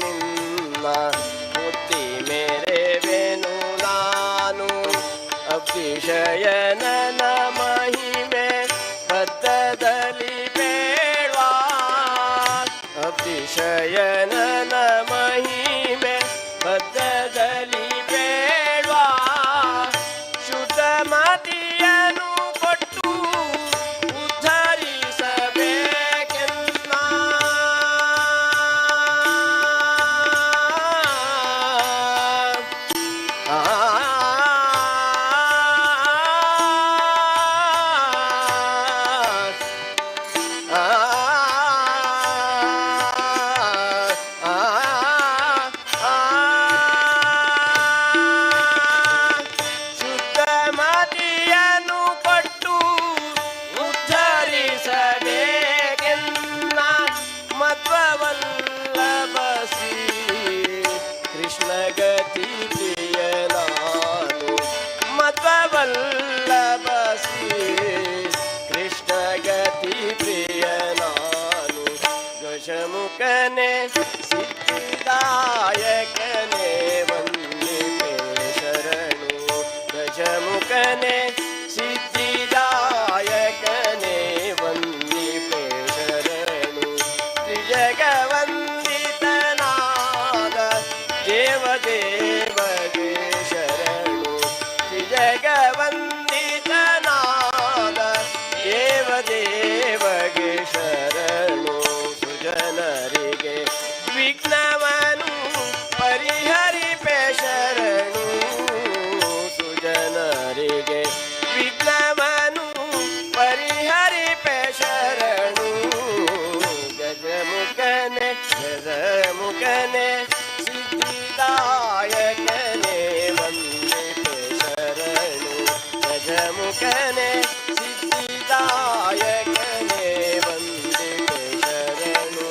ನಿನ್ನ ಬುದ್ಧಿ ಮೇರೆವೆನು ನಾನು ಅತಿಶಯನನ ಮಹಿಮೆ ಬದ್ಧದಲ್ಲಿ ಬೇಡ್ವಾ ಅತಿಶಯನನ ಮಹಿಮೆ ಬದ್ಧದಲ್ಲಿ ಬೇಡ್ವಾ ಶುದ್ಧ ಮತಿಯನ್ನು ಕೊಟ್ಟು ಉದ್ಧರಿಸಬೇಕೆನ್ನ ಶುದ್ಧ ಮತಿಯನ್ನು ಕೊಟ್ಟು ಉದ್ಧರಿಸಬೇಕೆನ್ನ ಮಧ್ವವಲ್ಲಭಸಿ ಕೃಷ್ಣ ಗತಿ ಪ್ರಿಯ ನಾನು ಮಧ್ವವಲ್ಲಭಸಿ ಕೃಷ್ಣ ಗತಿ ಪ್ರಿಯ ನಾನು ದ್ವಶಮುಖನೆ ಸಿದ್ಧಿದಾಯಕನೆ ವಂದಿಪೆ ಶರಣು ದ್ವಶಮುಖನೆ ಸಿದ್ಧಿದಾಯಕನೆ ವಂದಿಪೆ ಶರಣು ತ್ರಿಜಗವಂದಿತನಾದ ದೇವದೇವಗೆ ಶರಣು ತ್ರಿಜಗವಂದಿತನಾದ ದೇವದೇವಗೆ ಶರಣು ಸುಜನರಿಗೆ ವಿಘ್ನವನು ಪರಿಹರಿಪೆ ಶರಣು ಸುಜನರಿಗೆ ವಿಘ್ನವನು ಪರಿಹರಿಪೆ ಶರಣು ಗಜಮುಖನೆ ಗಜಮುಖನೆ ಸಿದ್ಧಿದಾಯಕನೆ ವಂದಿಪೆ ಶರಣು ಗಜಮುಖನೆ ಸಿದ್ಧಿದಾಯಕನೆ ವಂದಿಪೆ ಶರಣು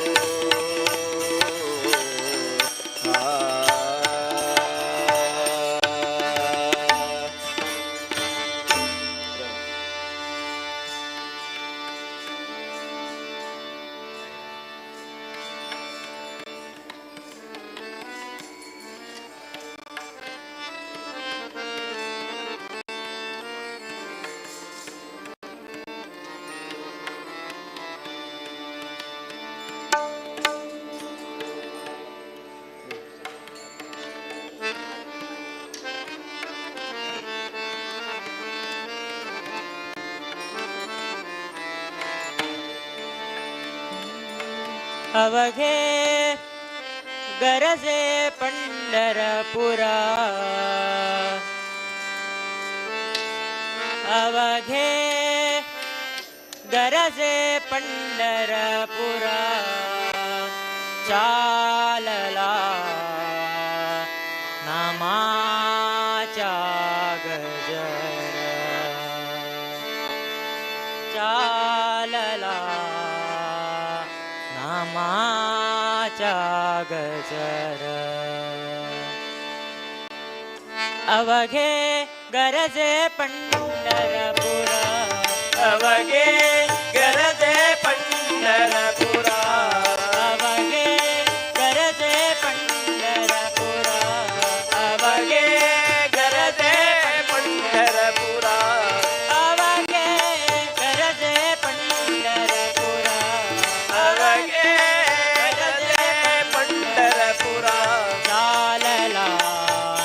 अवघे गरजे पंढरपुर अवघे गरजे पंढरपुर चालला नामाचा गजर चालला नामाचा गजर अवघे गरजे पंढरपुर अवघे गरजे पंढरपुर अवघे गरजे पंढरपुर अवघे गरजे पंढरपुर अवघे गरजे पंढरपुर अवघे गरजे पंढरपुर चालला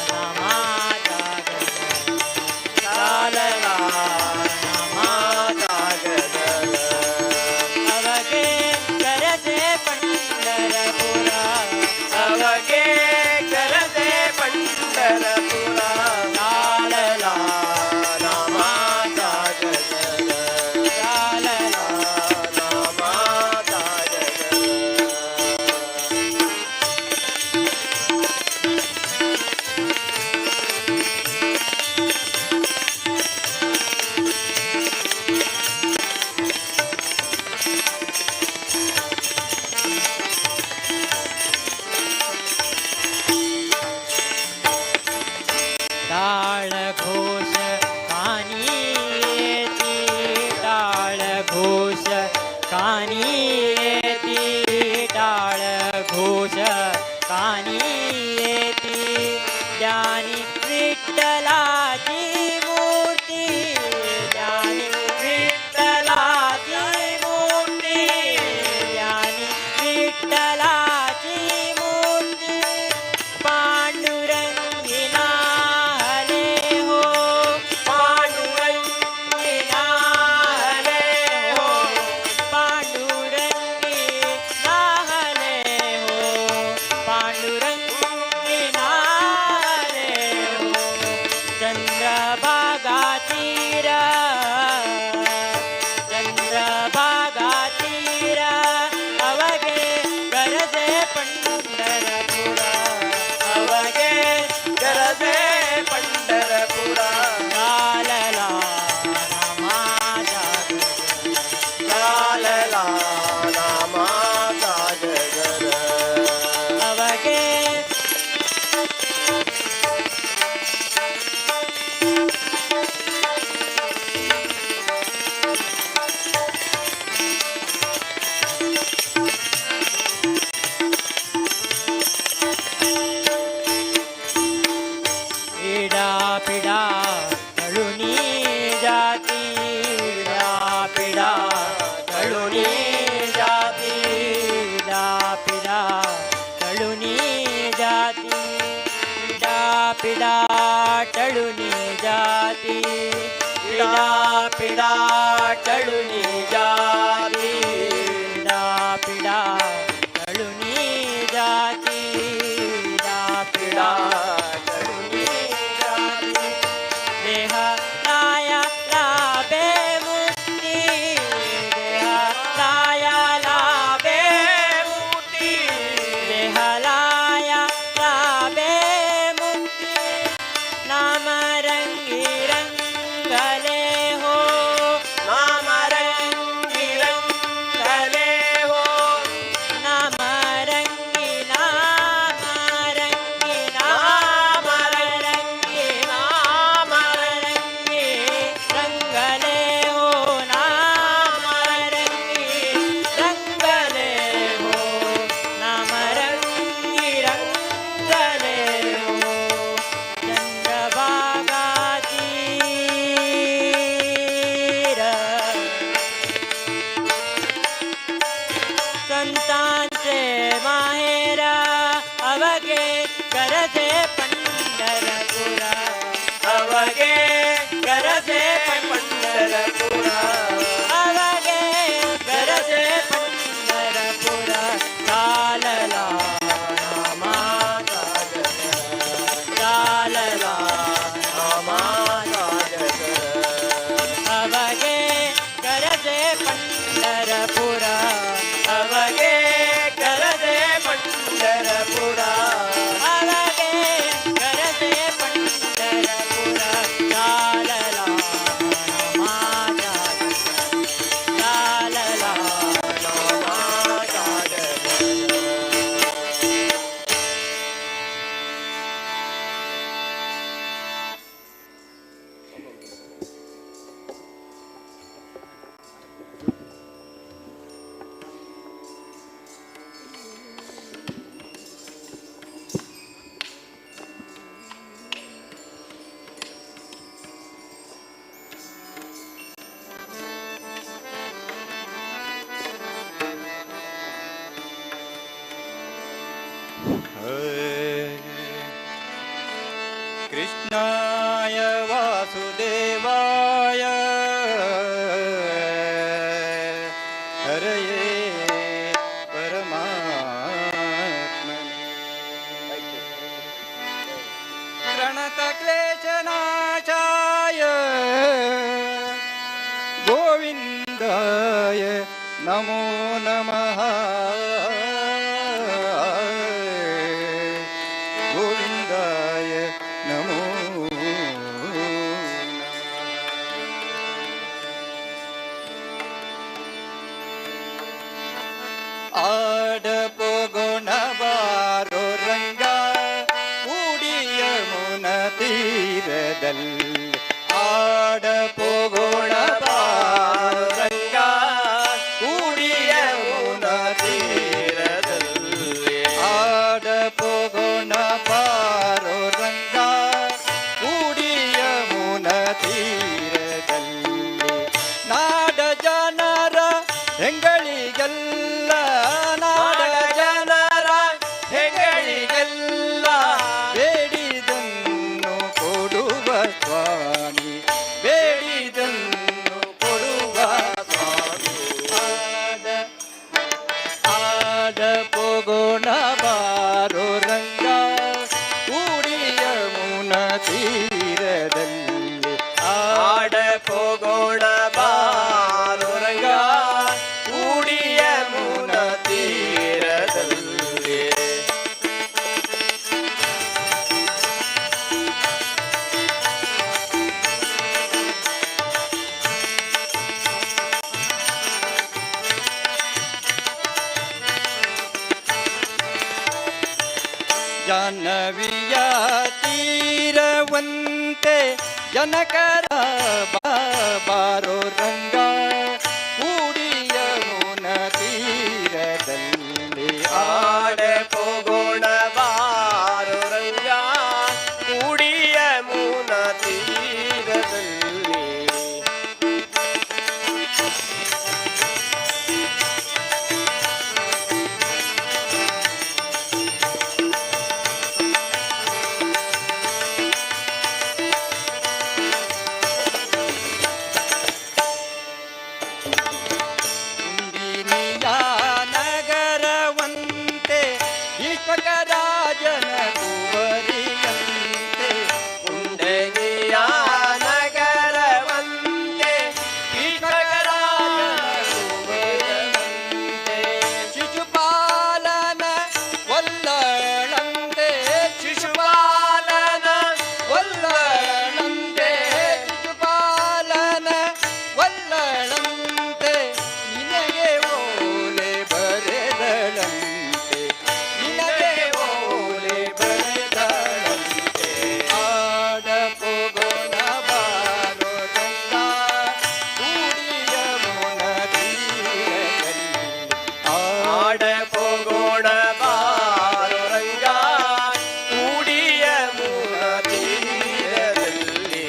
नामाचा गजर चालला नामाचा गजर अवघे गरजे पंढरपुर अवघे गरजे पंढरपुर चालला नामाचा गजर चालला नामाचा गजर टाळ घोष कानी येती टाळ घोष कानी येती टाळ घोष कानी येती ज्ञानी विठ्ठलाची मूर्ती ज्ञानी विठ्ठलाची मूर्ती ज्ञानी विठ्ठलाची मूर्ती पांडुरंगी नाहले हो पांडुरंगी नाहले हो पांडुरंगी नाहले हो पांडुरंगी नाहले हो चंद्रभागा तीर चंद्रभागा तीर अवगे गरजे पंढरपुर अवगे गरजे पंढरपुरा चालला माझा चालला नामाचा जगर अवगे पीडा पीडा तळुनी जाती पीडा तळुनी जाती पीडा तळुनी जाती पीडा टळुनी जाती पीडा टळुनी जाती पीडा टळुनी जाती पीडा टळुनी जाती देह लाया लाभे मुक्ती देह लाया लाभे मुक्ती देह लाया लाभे मुक्ती नाम रंगी रंगले हो नाम रंगी रंगले हो नाम रंगी नाम रंगी नाम रंगी नाम रंगी रंगले हो नाम रंगी रंगले हो नाम रंगी रंगले हो चंद्रभागा तीर संतांचे माहेर अवगे गरजे पंढरपुरा अवगे गरजे पंढरपुरा अवगे गरजे पंढरपुरा चालला नामाचा चालला नामाचा जगर अवगे गरजे पंढरपुरा अवगे गरजे पंढरपुरा अवगे गरजे पंढरपुरा चालला नामाचा चालला नामाचा जगर कृष्णाय वासुदेवाय हरये परमात्मने प्रणतक्लेशनाशाय गोविन्दाय नमो नमः गोविन्दाय नमो आडपो गुणबारो रंग ಕೂಡಿಯ ಮುನ ತೀರದಲ್ಲಿ ಆಡಪೋ ಗುಣಬಾರಂಗ ಕೂಡಿಯ ಮುನ ತೀರದಲ್ಲಿ ಆಡಪೋ ಹೆಂಗಳಿಗೆಲ್ಲ ನಾಡ ಜನರ ಹೆಗಳಿಗೆಲ್ಲ ಬೇಡಿದನ್ನು ಕೊಡುವ ಸ್ವಾಮಿ, ಬೇಡಿದನ್ನು ಕೊಡುವ ಸ್ವಾಮಿ. ಆಡ ಪೋಗೋಣ ಬಾರೋ ರಂಗ ಕೂಡಿಯ ಮುನ ತೀರದಲ್ಲಿ. ಆಡ ಹೋಗೋಣ ಬಾರೋ ರಂಗ ಕೂಡಿಯ ಮುನ ತೀರದಲ್ಲಿ. ಜಾಹ್ನವಿಯ ತೀರವಂತೆ ಜನಕರ ಬಾರೋ ರಂಗ ಕೂಡಿಯ ಮುನ ತೀರದಲ್ಲಿ. ಆಡ ಹೋಗೋಣ ಬಾರೋ ರಂಗ ಕೂಡಿಯ ಮುನ ತೀರದಲ್ಲಿ. ಇಂದಿನಿಯ ನಗರವಂತೆ ವಿಶ್ವಕರಾಜನ ಕುವರಿಯಂತೆ. ಕುಂಡಗಿಯ ನಗರವಂತೆ ವಿಶ್ವಕರಾಜನ ಕುವರಿಯಂತೆ. ಶಿಶುಪಾಲನ ಒಲ್ಲಳಂತೆ, ಶಿಶುಪಾಲನ ಒಲ್ಲಳಂತೆ, ಶಿಶುಪಾಲನ ಒಲ್ಲಳಂತೆ. ನಿನಗೆ ಓಲೆ ಬರೆದಳಂತೆ, ನಿನಗೆ ಓಲೆ ಬರೆದಳಂತೆ. ಆಡ ಪೋಗೋಣ ಬಾರೋ ರಂಗ ಕೂಡಿಯ ಮುನ ತೀರದಲ್ಲಿ. ಆಡ ಹೋಗೋಣ ಬಾರೋ ರಂಗ ಕೂಡಿಯ ಮುನ ತೀರದಲ್ಲಿ.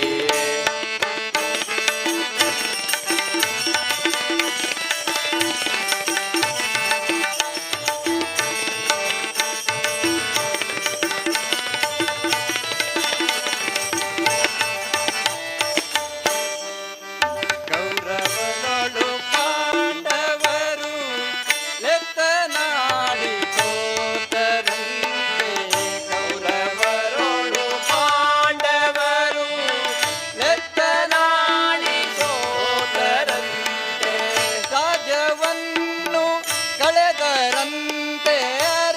ಕೌರವನೊಳು ಪಾಂಡವರು ಲೆತ್ತನಾಡಿ ಸೋತರಂತೆ. ಕೌರವರೊಳು ಪಾಂಡವರು ಲೆತ್ತನಾಡಿ ಸೋತರಂತೆ. ರಾಜ್ಯವನ್ನು ಕಳೆದರಂತೆ,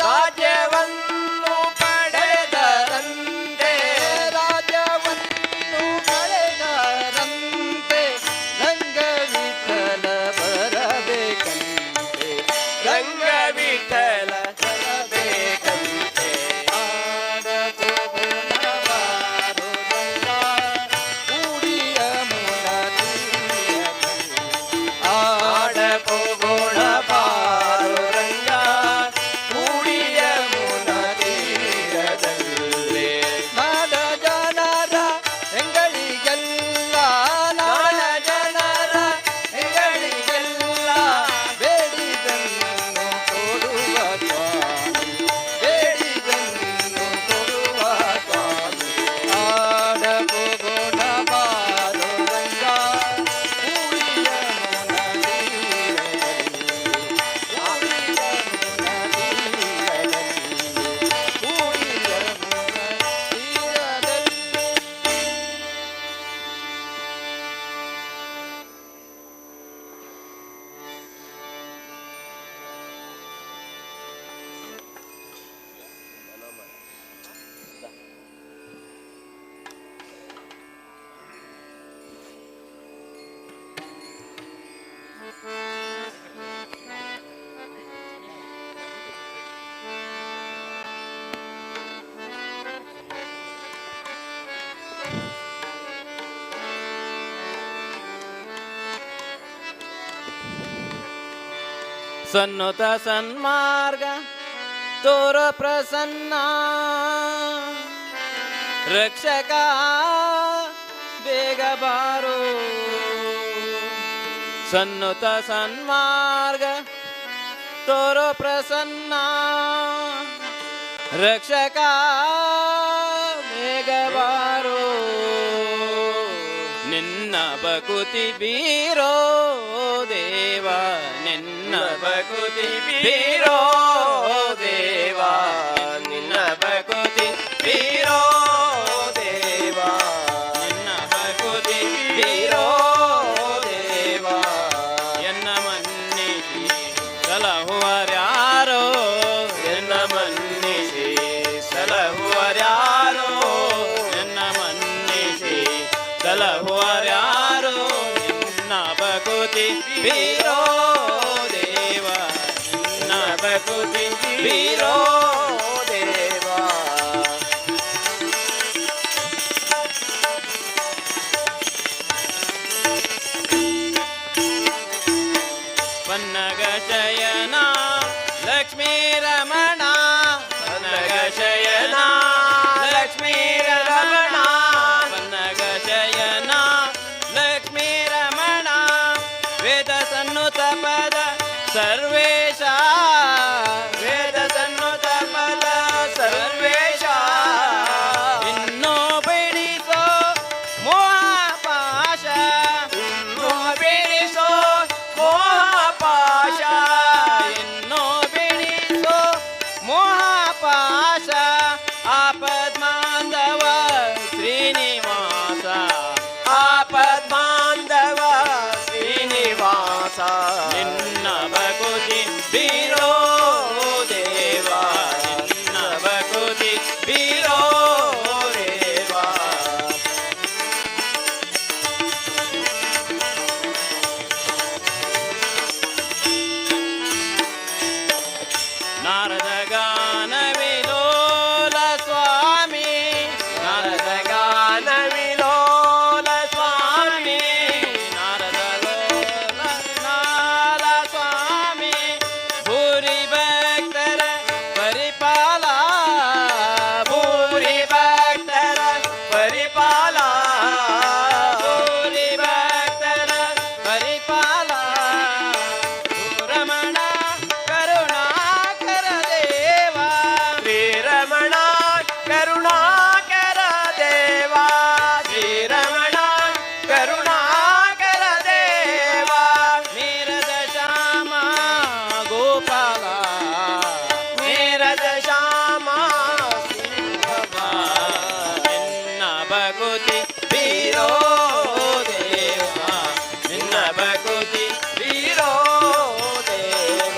ರಾಜ್ಯವನ್ನು ಪಡೆದರಂತೆ. ರಾಜ್ಯವನ್ನು ಕಳೆದರಂತೆ. ರಂಗವಿಠಲ ಬರಬೇಕಂತೆ, ರಂಗ ವಿಠಲ ಬರಬೇಕಂತೆ. ಆಡ ಪೋಗೋಣ ಬಾರೋ ರಂಗ ಕೂಡಿಯ ಮುನ ತೀರದಲ್ಲಿ. ಆಡ ಹೋಗೋಣ ಬಾರೋ ರಂಗ ಕೂಡಿಯ ಮುನ ತೀರದಲ್ಲಿ. ನಾಡ ಜನರ ಹೆಂಗಳಿಗೆಲ್ಲ ನಾಡ ಜನರ ಹೆಗಳಿಗೆಲ್ಲ ಬೇಡಿದನ್ನು ಕೊಡುವ ಸ್ವಾಮಿ, ಬೇಡಿದನ್ನು ಕೊಡುವ ಸ್ವಾಮಿ. ಆಡ ಪೋಗೋಣ ಬಾರೋ ರಂಗ ಕೂಡಿಯ ಮುನ ತೀರದಲ್ಲಿ. ಕೂಡಿಯ ಮುನ ತೀರದಲ್ಲಿ. ಕೂಡಿಯ ಮುನ ತೀರದಲ್ಲಿ. ಸನ್ನುತ ಸನ್ಮಾರ್ಗ ತೋರ ಪ್ರಸನ್ನ ರಕ್ಷಕ ಬೇಗ ಬಾರೋ ಸನ್ನುತ ಸನ್ಮಾರ್ಗ ತೋರೋ ಪ್ರಸನ್ನ ರಕ್ಷಕ ಬೇಗ ಬಾರೋ ನಿನ್ನ ಬಕುತಿ ಬೀರೋ ದೇವ ನಿನ್ನ ಬಕುತಿ ಬೀರೋ ದೇವ ನಿನ್ನ ಬಕುತಿ ಬೀರೋ ದೇವ ನಿನ್ನ ಬಕುತಿ ಬೀರೋ ದೇವ ಎನ್ನ ಮನ್ನಿಸಿ ಸಲಹುವರ್ಯಾರೋ ಎನ್ನ ಮನ್ನಿಸಿ ಸಲಹುವರ್ಯಾರೋ ಎನ್ನ ಮನ್ನಿಸಿ ಸಲಹುವರ್ಯಾರೋ ನಿನ್ನ ಬಕುತಿ ಬೀರೋ ದೇವ ನಿನ್ನ ಬಕುತಿ ಬೀರೋ ದೇವ ಪನ್ನಗ ಶಯನ ಲಕ್ಷ್ಮೀ ರಮಣ ಪನ್ನಗ ಶಯನ ಲಕ್ಷ್ಮೀ ರಮಣ ಪನ್ನಗ ಶಯನ ಲಕ್ಷ್ಮೀ ರಮಣ ವೇದ ಸನ್ನುತ ಪದ ಸರ್ವೇಶ ವೇದ ಸನ್ನುತ ಪದ ಸರ್ವೇಶ ಇನ್ನೋ ಬಿಡಿಸೋ ಮೋಹಪಾಶ ಇನ್ನೋ ಬಿಡಿಸೋ ಮೋಹಪಾಶ ಇನ್ನೋ ಬಿಡಿಸೋ ಮೋಹಪಾಶ ಆಪದ್ಮಾಂಧವ ಶ್ರೀನಿವಾಸ ಆಪದ್ಮಾಂಧವ ಶ್ರೀನಿವಾಸ ನಿನ್ನ ಬಕುತಿ ಬೀರೋ ದೇವ ನಿನ್ನ ಬಕುತಿ ಬೀರೋ ದೇವ ನಾರದ ಗಾನ ವಿಲೋಲ ಸ್ವಾಮಿ ನಾರದ ಗಾನ ವಿಲೋಲ ಸ್ವಾಮಿ ನಾರದ ಲೋಲ ನಾದ ಸ್ವಾಮಿ ಭೂರಿ ಭಕ್ತರ ಪರಿಪಾಲ ಭೂರಿ ಭಕ್ತರ ಪರಿಪಾಲ ಭೂರಿ ಭಕ್ತರ ಪರಿಪಾಲ ರಮಣ ಕರುಣಾಕರ ದೇವ ಶ್ರೀರಮಣ ಕರುಣಾಕರ ದೇವ ಶ್ರೀರಮಣ ಕರುಣಾಕರ ದೇವ ನೀರದ ಶ್ಯಾಮ ಗೋಪಾಲ ನೀರದ ಶ್ಯಾಮ ಸಿಂಹವ ನಿನ್ನ ಬಕುತಿ ಬೀರೋ ದೇವ ನಿನ್ನ ಬಕುತಿ ಬೀರೋ ದೇವ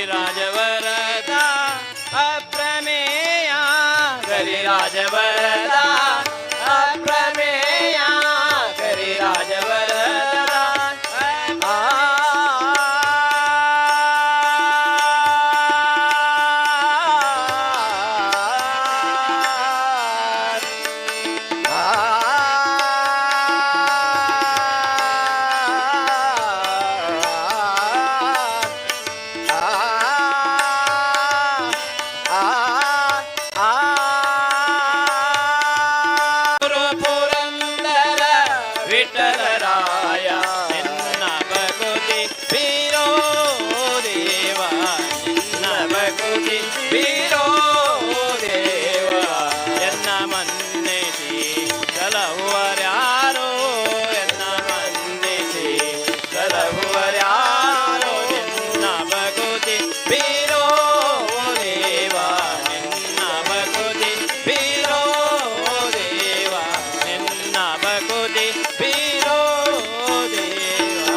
ಕರಿರಾಜವರದ ಅಪ್ರಮೇಯ ಕರಿರಾಜವರದ ಅಪ್ರಮೇಯ ಕರಿರಾಜವರದ ಆ ಪುರಂದರ ವಿಠಲರಾಯ ನಿನ್ನ ಬಕುತಿ ಬೀರೋ ದೇವ ನಿನ್ನ ಬಕುತಿ ಬೀರೋ ದೇವ ಎನ್ನ ಮನ್ನಿಸಿ ಸಲಹುವರ್ಯಾರೋ ಎನ್ನ ಮನ್ನಿಸಿ ಸಲಹುವರ್ಯಾರೋ ನಿನ್ನ ಬಕುತಿ ಬೀರೋ ದೇವ ನಿನ್ನ ಬಕುತಿ ಬೀರೋ ದೇವ ನಿನ್ನ ಬಕುತಿ ಬೀರೋ ದೇವ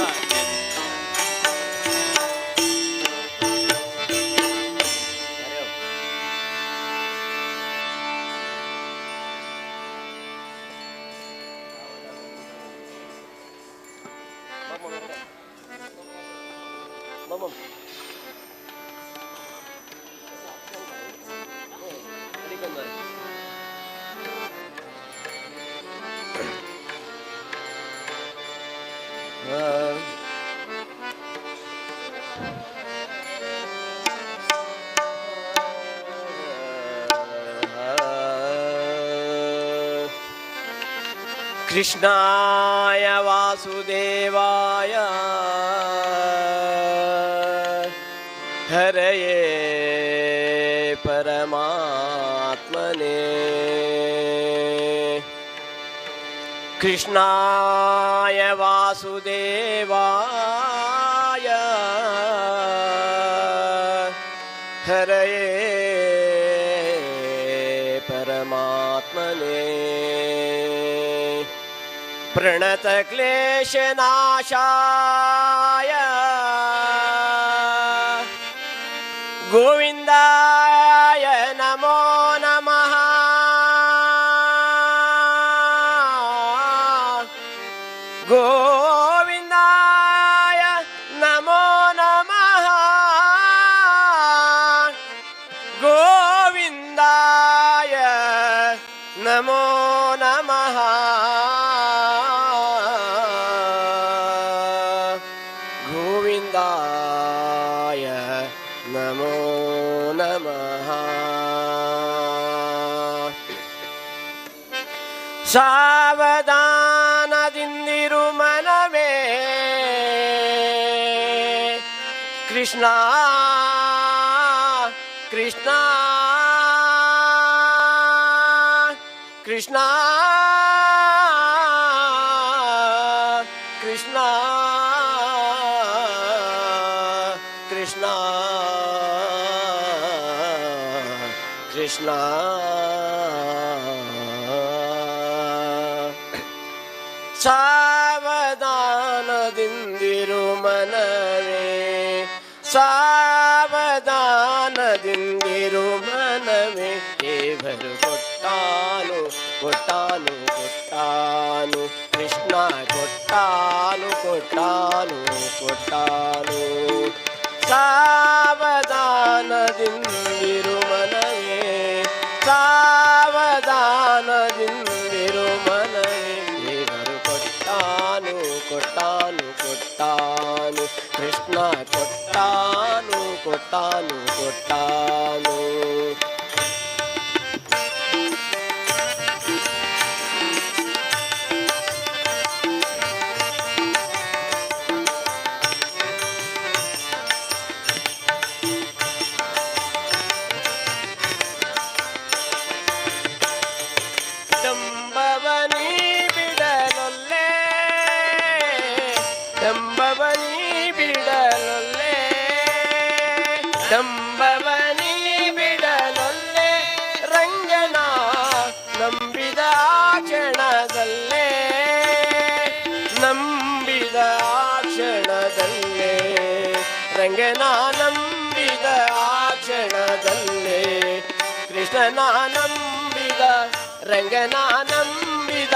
कृष्णाय वासुदेवाय हरये परमात्मने कृष्णाय वासुदेवाय हरये परमात्मने प्रणतक्लेशनाशाय गोविन्दाय नमो नमः गोविन्दाय नमो नमः गोविन्दाय नमो नमः गोविन्दाय नमो नमः सावधानದಿಂದಿರು ಮನವೇ ಕೃಷ್ಣ ಕೃಷ್ಣ ಕೃಷ್ಣ ಕೃಷ್ಣ ಕೃಷ್ಣ ಕೃಷ್ಣ ಸಾವಧಾನದಿಂದಿರು ಮನವೇ ಸಾವಧಾನದಿಂದಿರು ಮನವೇ ದೇವರು ಕೊಟ್ಟಾನು ಕೊಟ್ಟಾನು ಕೊಟ್ಟಾನು ಕೃಷ್ಣ ಕೊಟ್ಟಾನು ಕೊಟ್ಟಾನು ಕೊಟ್ಟಾನು ಸಾವಧಾನದಿಂದಿರು ಮನವೇ ಸಾವಧಾನದಿಂದಿರು ಮನವೇ ದೇವರು ಕೊಟ್ಟಾನು ಕೊಟ್ಟಾನು ಕೊಟ್ಟಾನು ಕೃಷ್ಣ ಕೊಟ್ಟಾನು ಕೊಟ್ಟಾನು ಕೊಟ್ಟಾನು ಡಂಬವನಿ ಬಿಡಲೊಲ್ಲೆ ಡಂಬವನಿ ಬಿಡಲೊಲ್ಲೆ ಡಂಬವನಿ ಬಿಡಲೊಲ್ಲೆ ರಂಗನ ನಂಬಿದ ಕ್ಷಣದಲ್ಲೇ ನಂಬಿದ ಕ್ಷಣದಲ್ಲೇ ರಂಗನ ನಂಬಿದ ಕ್ಷಣದಲ್ಲೇ ಕೃಷ್ಣನ ನಂಬಿದ ರಂಗನ ನಂಬಿದ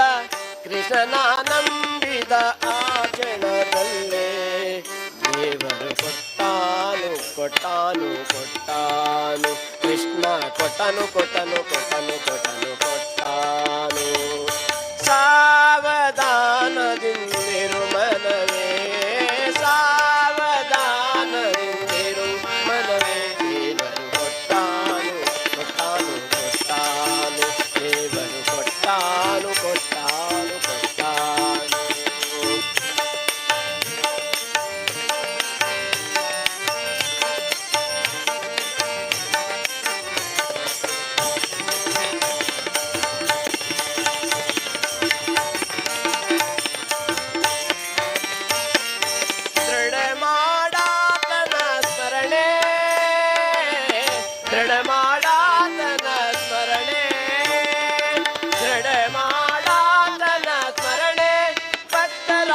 ಕೃಷ್ಣನ ನಂಬಿದ ಆ ಕ್ಷಣದಲ್ಲೇ ದೇವರು ಕೊಟ್ಟಾನು ಕೊಟ್ಟಾನು ಕೊಟ್ಟಾನು ಕೃಷ್ಣ ಕೊಟ್ಟನು ಕೊಟ್ಟನು ಕೊಟ್ಟನು ಕೊಟ್ಟನು ಕೊಟ್ಟಾನು ಸಾವಧಾನದಿಂದಿರು ಮನವೇ ಸಾವಧಾನದಿಂದಿರು ಮನವೇ ದೇವರು ಕೊಟ್ಟಾನು ಕೊಟ್ಟಾನು ಕೊಟ್ಟಾನು ದೇವರು ಕೊಟ್ಟಾನು ಕೊಟ್ಟಾನು ಕೊಟ್ಟಾನು ದೃಢ ಮಾಡಾತನ ಸ್ಮರಣೆ ದೃಢ ಮಾಡಾತನ ಸ್ಮರಣೆ ದೃಢ ಮಾಡಾತನ ಸ್ಮರಣೆ ಬತ್ತಲ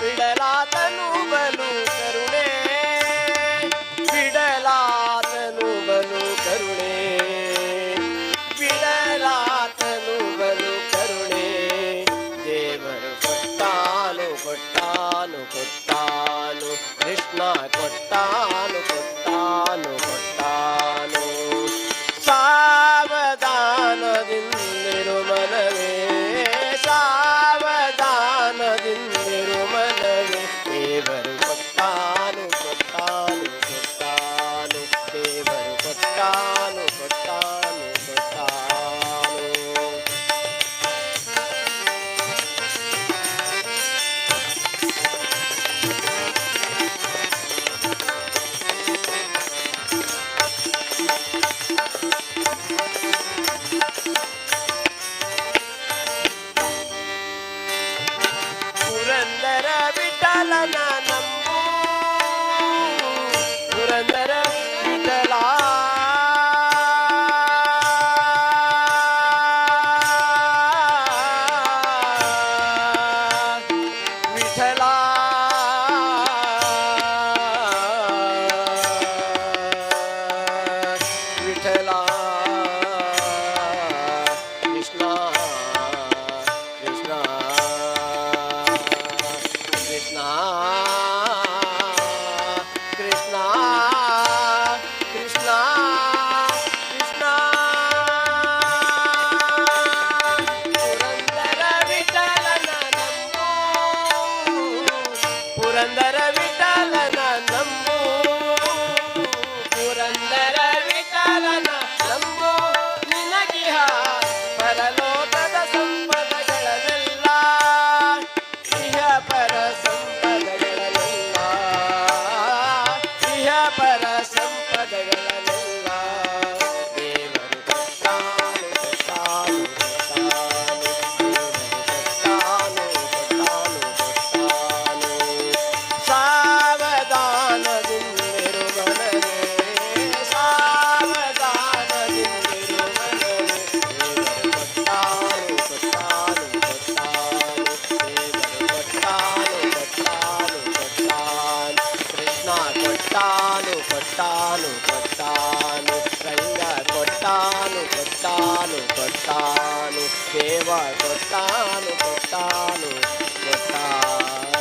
ಬಿಡಲಾತನು ಬಲು ಕರುಣೆ ಬಿಡಲಾತನು ಬಲು ಕರುಣೆ ಬಿಡಲಾತನು ಬಲು ಕರುಣೆ ದೇವರು ಕೊಟ್ಟಾನು ಕೊಟ್ಟಾನು ಕೊಟ್ಟಾನು ಕೃಷ್ಣ ಕೊಟ್ಟಾನು ಕೊಟ್ಟಾನು ಕೊಟ್ಟಾನು ಕೃಷ್ಣ ಕೃಷ್ಣ ಕೃಷ್ಣ ಕೃಷ್ಣ ಪುರಂದರ ವಿಠಲನ ನಮ್ಮೋ ಪುರಂದರ ವಿಠಲನ ನಮ್ಮೋ ಪುರಂದರ ವಿಠಲನ ನಮ್ಮೋ ನಿನಗಿಹ ಪರಲೋಕದ ಸಂಪದಗಳನ್ನೆಲ್ಲ ಇಹ ಪರ ಸಂಪದಗಳನ್ನೆಲ್ಲ ಇಹ ಪರ ಸಂಪದಗಳನ್ನೆಲ್ಲ ದೇವರು ಕೊಟ್ಟಾನು ಕೊಟ್ಟಾನು ಕೊಟ್ಟಾನು ದೇವರು ಕೊಟ್ಟಾನು ಸಾವಧಾನದಿಂದಿರು ಮನವೇ ಸಾವಧಾನದಿಂದಿರು ಮನವೇ ದೇವರು ಕೊಟ್ಟಾನು ಕೊಟ್ಟಾನು ಕೊಟ್ಟಾನು ದೇವರು ಕೊಟ್ಟಾನು ಕೊಟ್ಟಾನು ಕೊಟ್ಟಾನು ಕೃಷ್ಣ ಕೊಟ್ಟಾನು ಕೊಟ್ಟಾನು ಕೊಟ್ಟಾನು ರಂಗ ಕೊಟ್ಟಾನು ಕೊಟ್ಟಾನು ಕೊಟ್ಟಾನು ದೇವ ಕೊಟ್ಟಾನು ಕೊಟ್ಟಾನು ಕೊಟ್ಟಾನು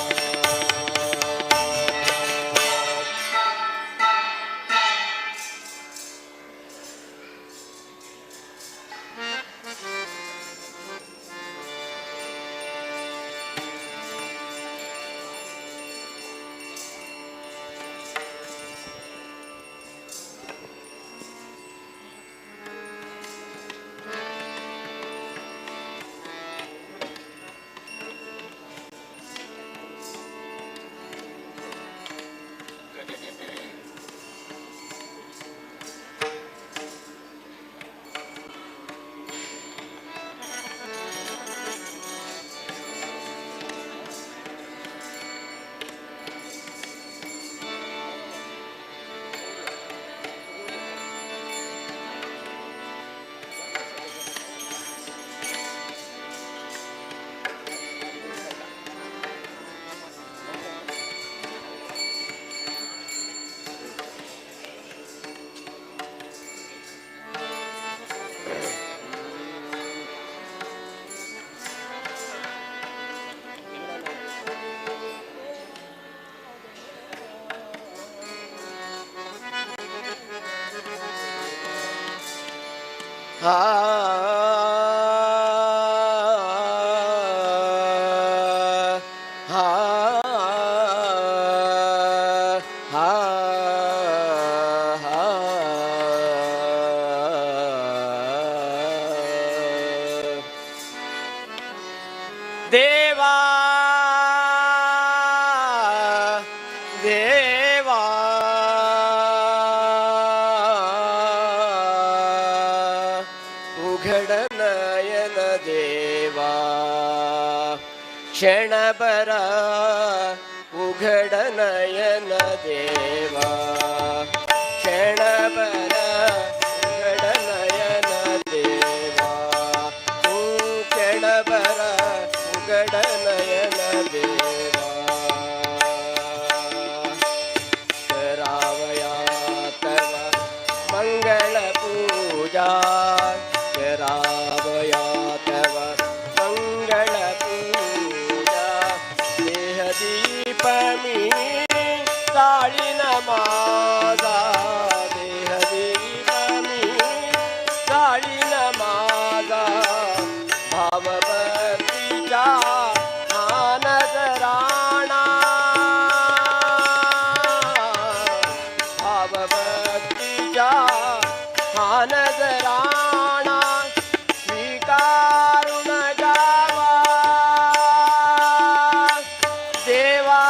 ಹಾ ಹಾ ಹಾ ದೇವಾ ದೇವಾ ಉಘಡನಯನ ದೇವಾ ಕ್ಷಣಬರ ಉಘಡನಯನ ದೇವಾ ಕ್ಷಣಬರ ಉಘಡನಯನ ದೇವಾ ಕ್ಷಣಬರ ಉಘಡನಯನ ದೇವಾ ರಾವಯ ತವ ಮಂಗಳ ಪೂಜಾ ರಾವಯ ತವ ಮಂಗಳ ಪೂಜಾ ದೇಹ ದೀಪಮಿ ತಾಳಿನ ಮಾದ ದೇಹ ದೀಪಮಿ ತಾಳಿನ ಮಾದ ಭಾವ ಭಕ್ತಿಜಾ ಆನದ ರಾಣ ಭಾವ ಭಕ್ತಿಜಾ ಆನದ ರಾಣ ಸ್ವೀಕಾರುಣ ಗಾವಾ ದೇವಾ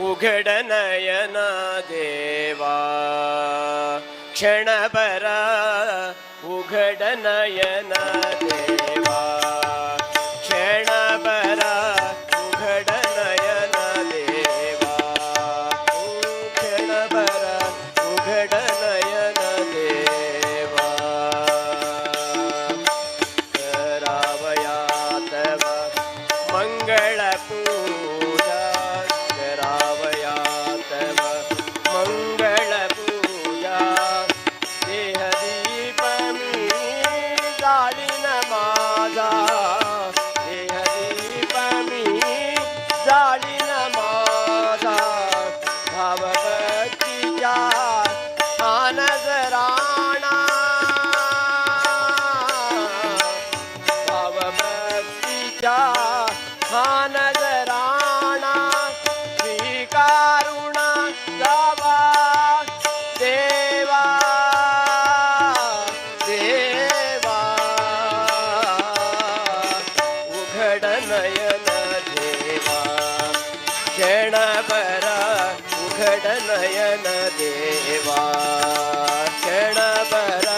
उघड नयन देवा क्षणभर उघड नयन देवा क्षणभर उघड नयन देवा क्षणभर उघड नयन देवा करावया तव मंगळ पूजा करावया तव मंगळ पूजा देहदीप मी जाळीन माझा देहदीप मी जाळीन माझा भावभक्तीच्या हा नजराणा भावभक्तीच्या हा नजराणा स्वीकारुण जावा देवा देवा उघड नयन देवा क्षणभर उघड नयन देवा क्षणभर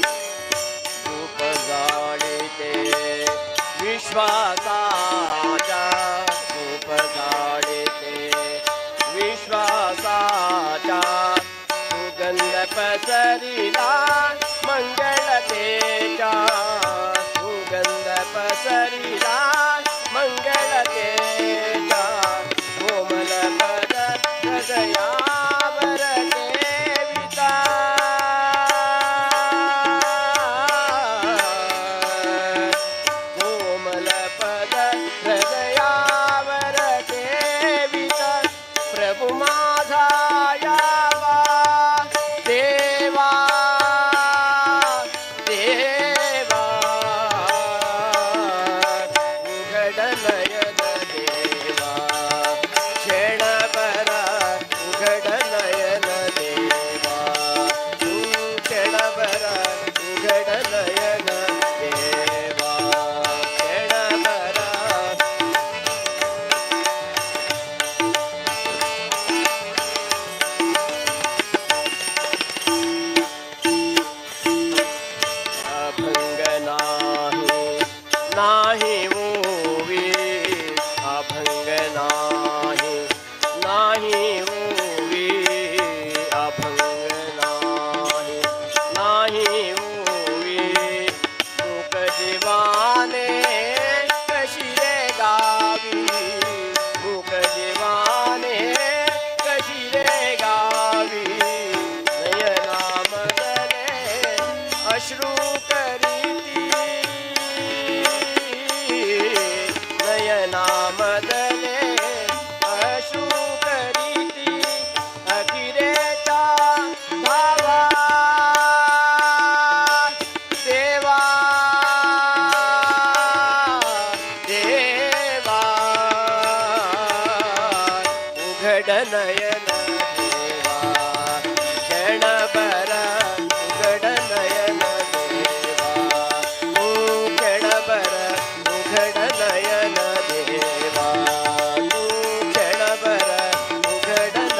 रूप जाळीते विश्वासाच्या रूप जाळीते विश्वासाच्या सुगंध पसरिला मंगळतेच्या सुगंध पसरिला मंगळतेच्या कोमल पद हृदयावर देविता कोमल पद हृदयावर देविता प्रभु माझा यावा देवा देवा उघड नयन देवा क्षणभर उघड नयन देवा तू क्षणभर उघड नयन देवा क्षणभर अभंग नाही मूवी अभंग नाही मूवी अभंग नाही मूवी मूक जीवाने कशी रे गावी मूक जीवा ನಯನ ದೇವಾ ಕೆಣಬರ ಉಗಡ ನಯನ ದೇವಾ ಓ ಕೆಣಬರ ಉಗಡ ನಯನ ದೇವಾ ಓ ಕೆಣಬರ ಉಗಡನ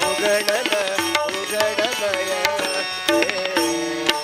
ಉಗಡನ ಉಗಡ ನಯನ ದೇವಾ.